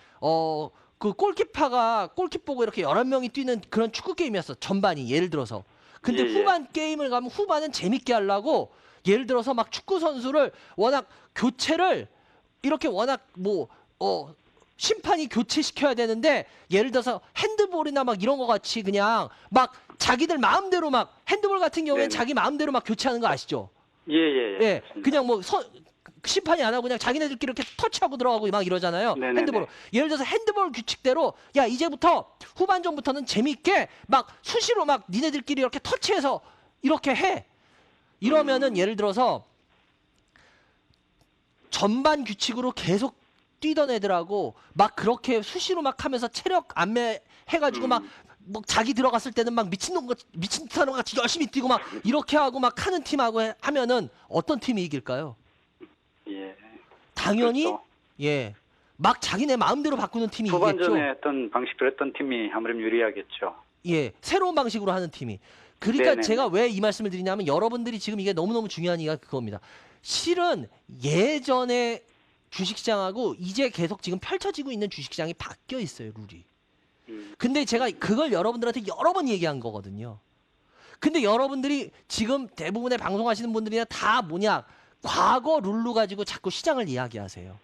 그 골키퍼가 골키퍼 보고 이렇게 11명이 뛰는 그런 축구 게임이었어. 전반이 예를 들어서. 근데 예. 후반 게임을 가면 후반은 재밌게 하려고 예를 들어서 막 축구 선수를 워낙 교체를 이렇게 워낙 심판이 교체시켜야 되는데 예를 들어서 핸드볼이나 막 이런 거 같이 그냥 막 자기들 마음대로 막 핸드볼 같은 경우에는 네네. 자기 마음대로 막 교체하는 거 아시죠? 예예예. 예, 그냥 심판이 안 하고 그냥 자기네들끼리 이렇게 터치하고 들어가고 막 이러잖아요. 네네네. 핸드볼. 예를 들어서 핸드볼 규칙대로 야 이제부터 후반전부터는 재밌게 막 수시로 막 니네들끼리 이렇게 터치해서 이렇게 해. 이러면은 예를 들어서 전반 규칙으로 계속 뛰던 애들하고 막 그렇게 수시로 막 하면서 체력 안매 해가지고 막 자기 들어갔을 때는 막 미친 사람 같이 열심히 뛰고 막 이렇게 하고 막 하는 팀하고 하면은 어떤 팀이 이길까요? 예. 당연히 그렇죠. 예. 막 자기네 마음대로 바꾸는 팀이 이기겠죠. 후반전에 했던 방식대로 했던 팀이 아무래도 유리하겠죠. 예. 새로운 방식으로 하는 팀이. 그러니까 네네네. 제가 왜 이 말씀을 드리냐면 여러분들이 지금 이게 너무너무 중요한 이유가 그겁니다. 실은 예전에 주식시장하고 이제 계속 지금 펼쳐지고 있는 주식시장이 바뀌어 있어요, 룰이. 근데 제가 그걸 여러분들한테 여러 번 얘기한 거거든요. 근데 여러분들이 지금 대부분의 방송하시는 분들이나 다 뭐냐 과거 룰로 가지고 자꾸 시장을 이야기하세요.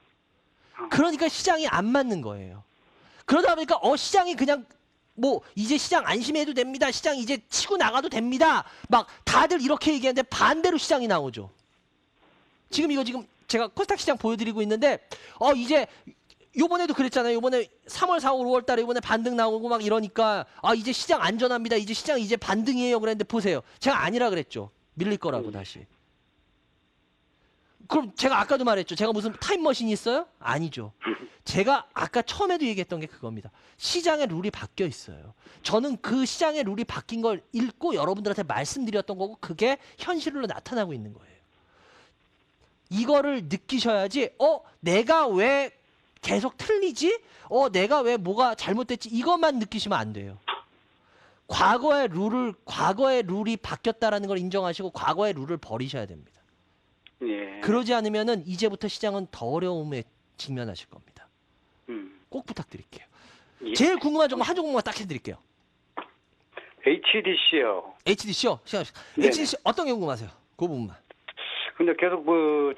그러니까 시장이 안 맞는 거예요. 그러다 보니까 시장이 그냥 뭐 이제 시장 안심해도 됩니다. 시장 이제 치고 나가도 됩니다. 막 다들 이렇게 얘기하는데 반대로 시장이 나오죠. 지금 제가 코스닥 시장 보여드리고 있는데 이제 요번에도 그랬잖아요. 요번에 3월, 4월, 5월 달에 요번에 반등 나오고 막 이러니까 이제 시장 안전합니다. 이제 시장 이제 반등이에요. 그랬는데 보세요. 제가 아니라 그랬죠. 밀릴 거라고 다시. 그럼 제가 아까도 말했죠. 제가 무슨 타임머신이 있어요? 아니죠. 제가 아까 처음에도 얘기했던 게 그겁니다. 시장의 룰이 바뀌어 있어요. 저는 그 시장의 룰이 바뀐 걸 읽고 여러분들한테 말씀드렸던 거고 그게 현실로 나타나고 있는 거예요. 이거를 느끼셔야지 내가 왜 계속 틀리지? 내가 왜 뭐가 잘못됐지? 이것만 느끼시면 안 돼요. 과거의 룰이 바뀌었다라는 걸 인정하시고 과거의 룰을 버리셔야 됩니다. 예. 그러지 않으면은 이제부터 시장은 더 어려움에 직면하실 겁니다. 꼭 부탁드릴게요. 예. 제일 궁금한 종목 한 종목만 딱 해드릴게요. HDC요. HDC요. 네네. HDC 어떤 게 궁금하세요? 그 부분만. 근데 계속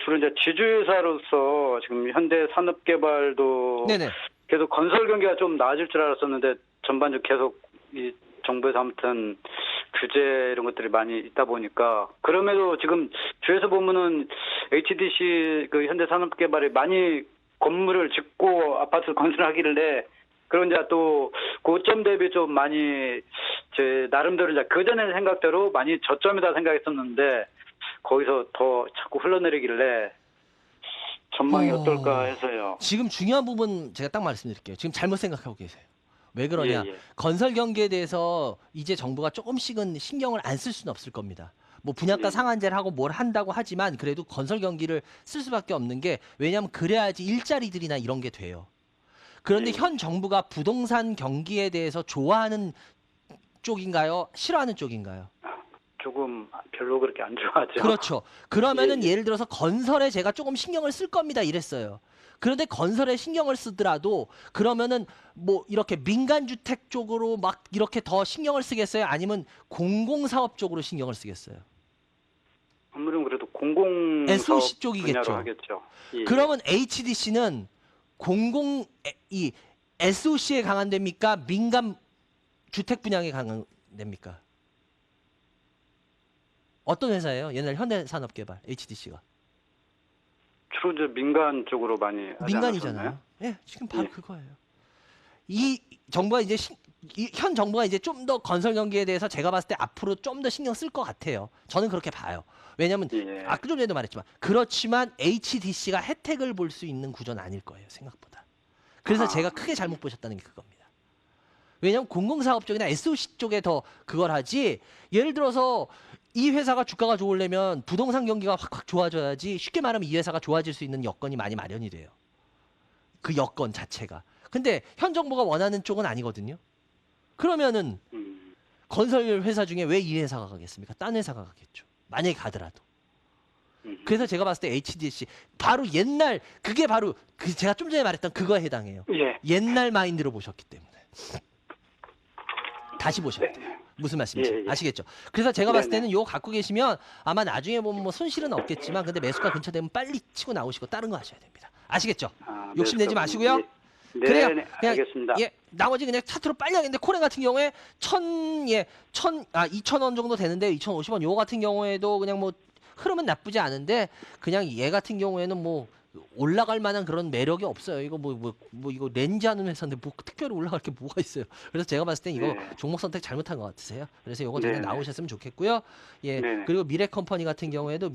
주로 이제 지주회사로서 지금 현대산업개발도 네네. 계속 건설 경기가 좀 나아질 줄 알았었는데 전반적으로 계속 이 정부에서 아무튼 규제 이런 것들이 많이 있다 보니까 그럼에도 지금 주에서 보면은 HDC 그 현대산업개발이 많이 건물을 짓고 아파트 건설하길래 그런 이제 또 고점 대비 좀 많이 제 나름대로 이제 그 전에 생각대로 많이 저점이다 생각했었는데 거기서 더 자꾸 흘러내리길래 전망이 어떨까 해서요. 지금 중요한 부분 제가 딱 말씀드릴게요. 지금 잘못 생각하고 계세요. 왜 그러냐? 예, 예. 건설 경기에 대해서 이제 정부가 조금씩은 신경을 안 쓸 수는 없을 겁니다. 뭐 분양가 예. 상한제를 하고 뭘 한다고 하지만 그래도 건설 경기를 쓸 수밖에 없는 게 왜냐하면 그래야지 일자리들이나 이런 게 돼요. 그런데 예. 현 정부가 부동산 경기에 대해서 좋아하는 쪽인가요? 싫어하는 쪽인가요? 조금 별로 그렇게 안 좋아하죠. 그렇죠. 그러면은 예, 예. 예를 들어서 건설에 제가 조금 신경을 쓸 겁니다 이랬어요. 그런데 건설에 신경을 쓰더라도 그러면은 뭐 이렇게 민간주택 쪽으로 막 이렇게 더 신경을 쓰겠어요? 아니면 공공사업 쪽으로 신경을 쓰겠어요? 아무래도 그래도 공공 SOC 사업 쪽이겠죠. 분야로 하겠죠. 예. 그러면 HDC는 이 SOC에 강한 데입니까? 민간 주택 분양에 강한 데입니까? 어떤 회사예요? 옛날 현대산업개발 HDC가. 주로 이제 민간 쪽으로 많이 하지 민간이잖아요. 않았었나요? 예, 지금 바로 예. 그거예요. 이 정부가 이제 현 정부가 이제 좀 더 건설 경기에 대해서 제가 봤을 때 앞으로 좀 더 신경 쓸 것 같아요. 저는 그렇게 봐요. 왜냐하면 예. 아까 좀 전에도 말했지만 그렇지만 HDC가 혜택을 볼 수 있는 구조는 아닐 거예요. 생각보다. 그래서 아. 제가 크게 잘못 보셨다는 게 그겁니다. 왜냐하면 공공사업 쪽이나 SOC 쪽에 더 그걸 하지 예를 들어서 이 회사가 주가가 좋으려면 부동산 경기가 확 좋아져야지 쉽게 말하면 이 회사가 좋아질 수 있는 여건이 많이 마련이 돼요. 그 여건 자체가. 근데 현 정부가 원하는 쪽은 아니거든요. 그러면은 건설 회사 중에 왜 이 회사가 가겠습니까? 딴 회사가 가겠죠. 만약에 가더라도. 그래서 제가 봤을 때 HDC 바로 옛날 그게 바로 그 제가 좀 전에 말했던 그거에 해당해요. 예. 옛날 마인드로 보셨기 때문에. 다시 보셔야 돼요. 무슨 말씀인지 예, 예. 아시겠죠? 그래서 제가 봤을 네네. 때는 이거 갖고 계시면 아마 나중에 보면 뭐 손실은 없겠지만 근데 매수가 근처 되면 빨리 치고 나오시고 다른 거 하셔야 됩니다. 아시겠죠? 아, 욕심내지 네, 마시고요. 네. 네, 그래요. 네, 그냥 알겠습니다. 예, 나머지 그냥 차트로 빨리 하겠는데 코레 같은 경우에 2,000원 정도 되는데 2,050원 요거 같은 경우에도 그냥 뭐 흐름은 나쁘지 않은데 그냥 얘 같은 경우에는 뭐 올라갈 만한 그런 매력이 없어요. 이거 뭐 이거 렌즈 하는 회사인데 뭐 특별히 올라갈 게 뭐가 있어요. 그래서 제가 봤을 땐 이거 네. 종목 선택 잘못한 것 같으세요. 그래서 이거 네, 그냥 네. 나오셨으면 좋겠고요. 예. 네. 그리고 미래컴퍼니 같은 경우에도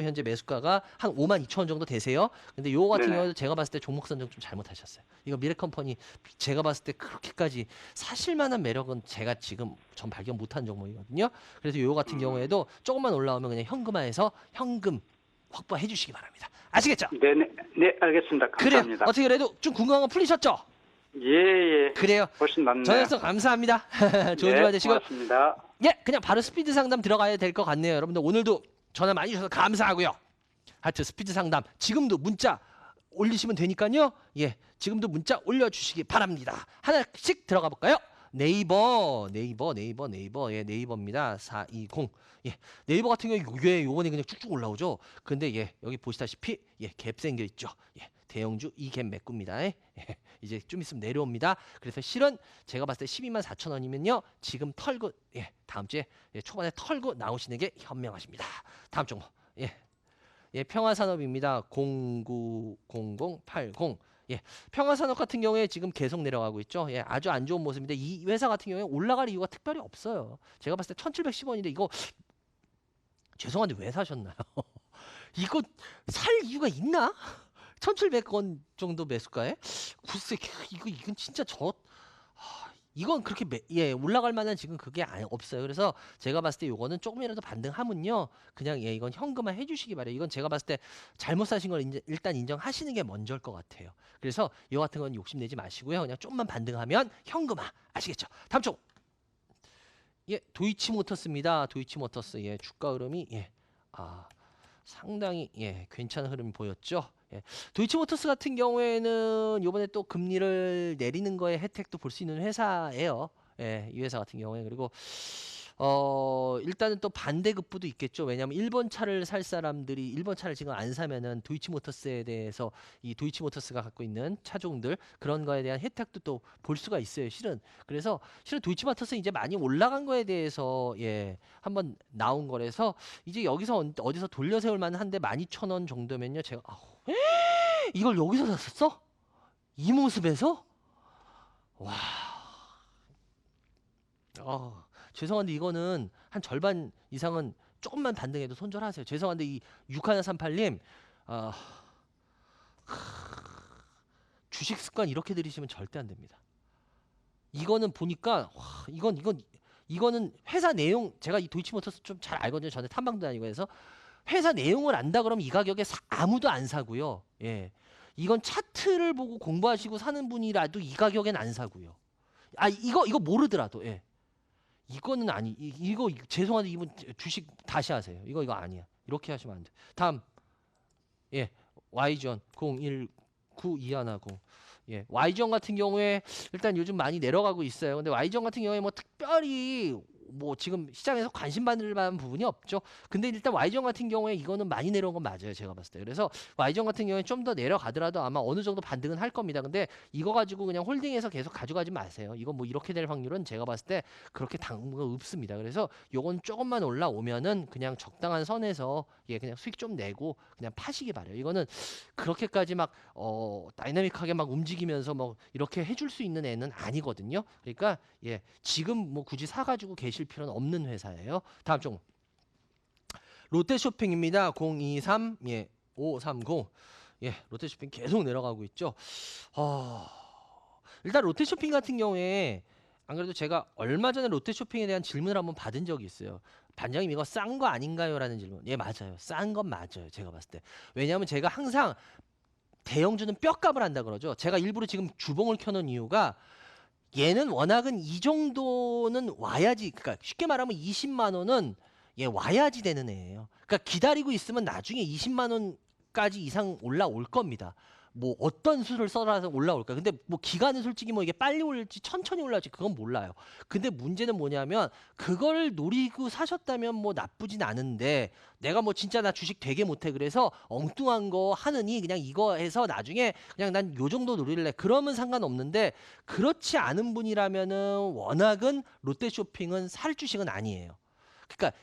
현재 매수가가 한 52,000원 정도 되세요. 근데 요거 같은 네. 경우에도 제가 봤을 때 종목 선정 좀 잘못하셨어요. 이거 미래컴퍼니 제가 봤을 때 그렇게까지 사실 만한 매력은 제가 지금 전 발견 못한 종목이거든요. 그래서 요거 같은 경우에도 조금만 올라오면 그냥 현금화해서 현금 확보해 주시기 바랍니다. 아시겠죠? 네, 네, 네, 알겠습니다. 그래요. 감사합니다. 어떻게 그래도 좀 궁금한 거 풀리셨죠? 예, 예. 그래요. 훨씬 낫네요. 전해서 감사합니다. 좋은 네, 주말 되시고. 고맙습니다. 예, 그냥 바로 스피드 상담 들어가야 될 것 같네요. 여러분들 오늘도 전화 많이 주셔서 감사하고요. 하여튼 스피드 상담 지금도 문자 올리시면 되니까요. 예, 지금도 문자 올려주시기 바랍니다. 하나씩 들어가 볼까요? 네이버. 예, 네이버입니다. 420. 예, 네이버 같은 경우에 요번에 그냥 쭉쭉 올라오죠. 근데 예, 여기 보시다시피 예, 갭 생겨 있죠. 예, 대형주 이 갭 메꿉니다. 예, 이제 좀 있으면 내려옵니다. 그래서 실은 제가 봤을 때 124,000원이면요. 지금 털고 예, 다음 주에 예, 초반에 털고 나오시는 게 현명하십니다. 다음 종목. 예. 예, 평화산업입니다. 090080. 예, 평화산업 같은 경우에 지금 계속 내려가고 있죠. 예, 아주 안 좋은 모습인데 이 회사 같은 경우에 올라갈 이유가 특별히 없어요. 제가 봤을 때 1,710원인데 이거 죄송한데 왜 사셨나요? 이거 살 이유가 있나? 1,700원 정도 매수가에? 글쎄 이건 진짜 이건 그렇게 올라갈 만한 지금 그게 없어요. 그래서 제가 봤을 때 이거는 조금이라도 반등하면요, 그냥 예, 이건 현금화 해주시기 바래요. 이건 제가 봤을 때 잘못 사신 걸 일단 인정하시는 게 먼저일 것 같아요. 그래서 이거 같은 건 욕심내지 마시고요, 그냥 좀만 반등하면 현금화, 아시겠죠? 다음 쪽. 예, 도이치모터스입니다. 도이치모터스 예, 주가 흐름이 상당히 괜찮은 흐름이 보였죠. 도이치모터스 같은 경우에는 이번에 또 금리를 내리는 거에 혜택도 볼 수 있는 회사예요. 이 회사 같은 경우에. 그리고 일단은 또 반대급부도 있겠죠. 왜냐하면 일본 차를 살 사람들이 일본 차를 지금 안 사면은 도이치모터스에 대해서 이 도이치모터스가 갖고 있는 차종들 그런 거에 대한 혜택도 또 볼 수가 있어요. 실은 그래서 실은 도이치모터스 이제 많이 올라간 거에 대해서 한번 나온 거라서 이제 여기서 어디서 돌려 세울 만한데 12,000원 정도면요. 제가 이걸 여기서 샀었어? 이 모습에서? 와. 죄송한데 이거는 한 절반 이상은 조금만 반등해도 손절하세요. 죄송한데 이 6138님 주식 습관 이렇게 들이시면 절대 안 됩니다. 이거는 보니까 이거는 회사 내용 제가 이 도이치모터스 좀 잘 알거든요. 전에 탐방도 다니고 해서 회사 내용을 안다 그러면 이 가격에 아무도 안 사고요. 이건 차트를 보고 공부하시고 사는 분이라도 이 가격엔 안 사고요. 이거 모르더라도 이거는 이거 죄송한데 이분 주식 다시 하세요. 이거 아니야. 이렇게 하시면 안 돼. 다음 Y전 019210 Y전 같은 경우에 일단 요즘 많이 내려가고 있어요. 근데 Y전 같은 경우에 뭐 특별히 뭐 지금 시장에서 관심 받을 만한 부분이 없죠. 근데 일단 Y전 같은 경우에 이거는 많이 내려온 건 맞아요. 제가 봤을 때. 그래서 Y전 같은 경우에 좀 더 내려가더라도 아마 어느 정도 반등은 할 겁니다. 근데 이거 가지고 그냥 홀딩해서 계속 가져가지 마세요. 이거 뭐 이렇게 될 확률은 제가 봤을 때 그렇게 당분간 없습니다. 그래서 요건 조금만 올라오면은 그냥 적당한 선에서 그냥 수익 좀 내고 그냥 파시기 바래요. 이거는 그렇게까지 막 다이나믹하게 막 움직이면서 뭐 이렇게 해줄 수 있는 애는 아니거든요. 그러니까 지금 뭐 굳이 사가지고 계실 필요는 없는 회사예요. 다음 종목 롯데쇼핑입니다. 023 530 롯데쇼핑 계속 내려가고 있죠. 일단 롯데쇼핑 같은 경우에 안 그래도 제가 얼마 전에 롯데쇼핑에 대한 질문을 한번 받은 적이 있어요. 반장님 이거 싼 거 아닌가요? 라는 질문. 맞아요. 싼 건 맞아요. 제가 봤을 때. 왜냐하면 제가 항상 대형주는 뼈값을 한다 그러죠. 제가 일부러 지금 주봉을 켜놓은 이유가 얘는 워낙은 이 정도는 와야지, 그러니까 쉽게 말하면 20만 원은 와야지 되는 애예요. 그러니까 기다리고 있으면 나중에 20만 원까지 이상 올라올 겁니다. 뭐 어떤 수를 써라서 올라올까? 근데 뭐 기간은 솔직히 뭐 이게 빨리 올릴지 천천히 올라올지 그건 몰라요. 근데 문제는 뭐냐면 그걸 노리고 사셨다면 뭐 나쁘진 않은데 내가 뭐 진짜 나 주식 되게 못해 그래서 엉뚱한 거 하느니 그냥 이거 해서 나중에 그냥 난 요 정도 노릴래 그러면 상관없는데 그렇지 않은 분이라면은 워낙은 롯데쇼핑은 살 주식은 아니에요. 그러니까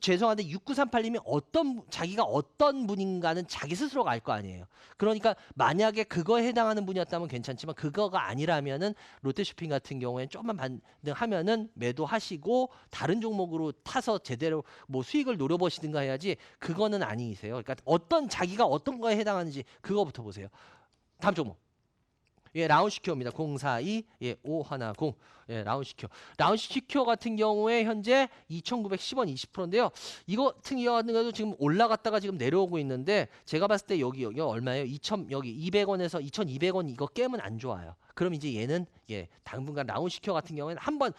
죄송한데 6938님이 자기가 어떤 분인가는 자기 스스로가 알 거 아니에요. 그러니까 만약에 그거에 해당하는 분이었다면 괜찮지만 그거가 아니라면은 롯데쇼핑 같은 경우에는 조금만 반등하면은 매도하시고 다른 종목으로 타서 제대로 뭐 수익을 노려보시든가 해야지 그거는 아니세요. 그러니까 자기가 어떤 거에 해당하는지 그거부터 보세요. 다음 종목. 라운시큐어입니다. 042 510 라운시큐어 같은 경우에 현재 2,910원 20%인데요. 이거 같은 경우도 지금 올라갔다가 지금 내려오고 있는데 제가 봤을 때 여기 얼마예요? 200원에서 2,200원 이거 깨면 안 좋아요. 그럼 이제 얘는 당분간 라운시큐어 같은 경우에는 한번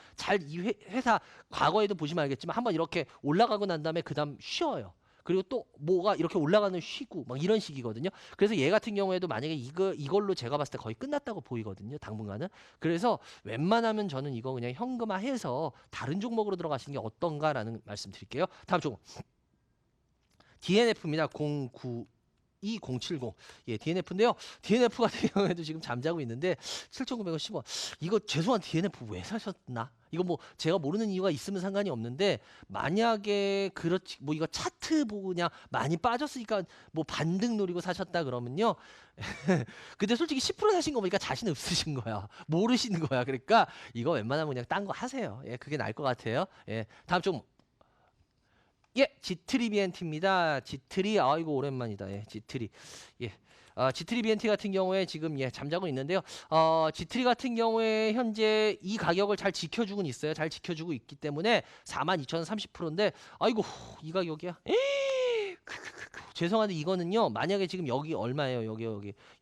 이 회사 과거에도 보시면 알겠지만 한번 이렇게 올라가고 난 다음에 그다음 쉬어요. 그리고 또 뭐가 이렇게 올라가는 쉬고 막 이런 식이거든요. 그래서 얘 같은 경우에도 만약에 이걸로 제가 봤을 때 거의 끝났다고 보이거든요. 당분간은. 그래서 웬만하면 저는 이거 그냥 현금화해서 다른 종목으로 들어가시는 게 어떤가라는 말씀 드릴게요. 다음 종목. DNF입니다. 092-070. DNF인데요. DNF 같은 경우에도 지금 잠자고 있는데 7,910원. 이거 죄송한 DNF 왜 사셨나? 이거 뭐 제가 모르는 이유가 있으면 상관이 없는데 만약에 그렇지 뭐 이거 차트 보고 그냥 많이 빠졌으니까 뭐 반등 노리고 사셨다 그러면요. 근데 솔직히 10% 사신 거 보니까 자신 없으신 거야. 모르시는 거야. 그러니까 이거 웬만하면 그냥 딴 거 하세요. 그게 나을 것 같아요. 다음 종목. 지트리 BNT입니다. 지트리 아이고 오랜만이다. 지트리. 지트리 BNT 같은 경우에 지금 잠자고 있는데요. 지트리 같은 경우에 현재 이 가격을 잘 지켜주고 있어요. 잘 지켜주고 있기 때문에 42,000원 30%인데 아이고 이 가격이야. 죄송한데 이거는요. 만약에 지금 여기 얼마예요?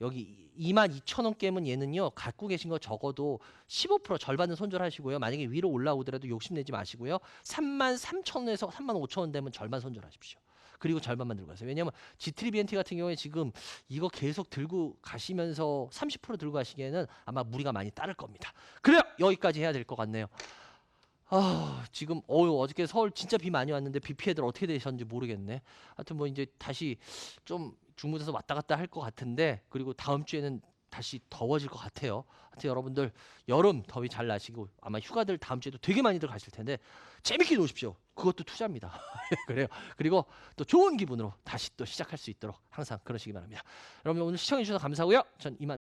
여기 22,000원 깨면 얘는요. 갖고 계신 거 적어도 15% 절반은 손절하시고요. 만약에 위로 올라오더라도 욕심내지 마시고요. 33,000원에서 35,000원 되면 절반 손절하십시오. 그리고 절반만 들고 가세요. 왜냐하면 G3 BNT 같은 경우에 지금 이거 계속 들고 가시면서 30% 들고 가시기에는 아마 무리가 많이 따를 겁니다. 그래요. 여기까지 해야 될 것 같네요. 지금 어저께 서울 진짜 비 많이 왔는데 비 피해들 어떻게 되셨는지 모르겠네. 하여튼 뭐 이제 다시 좀 중부에서 왔다 갔다 할 것 같은데, 그리고 다음 주에는 다시 더워질 것 같아요. 하여튼 여러분들 여름 더위 잘 나시고, 아마 휴가들 다음 주에도 되게 많이들 가실 텐데 재밌게 노십시오. 그것도 투자입니다. 그래요. 그리고 또 좋은 기분으로 다시 또 시작할 수 있도록 항상 그러시기 바랍니다. 여러분 오늘 시청해 주셔서 감사하고요. 전 이만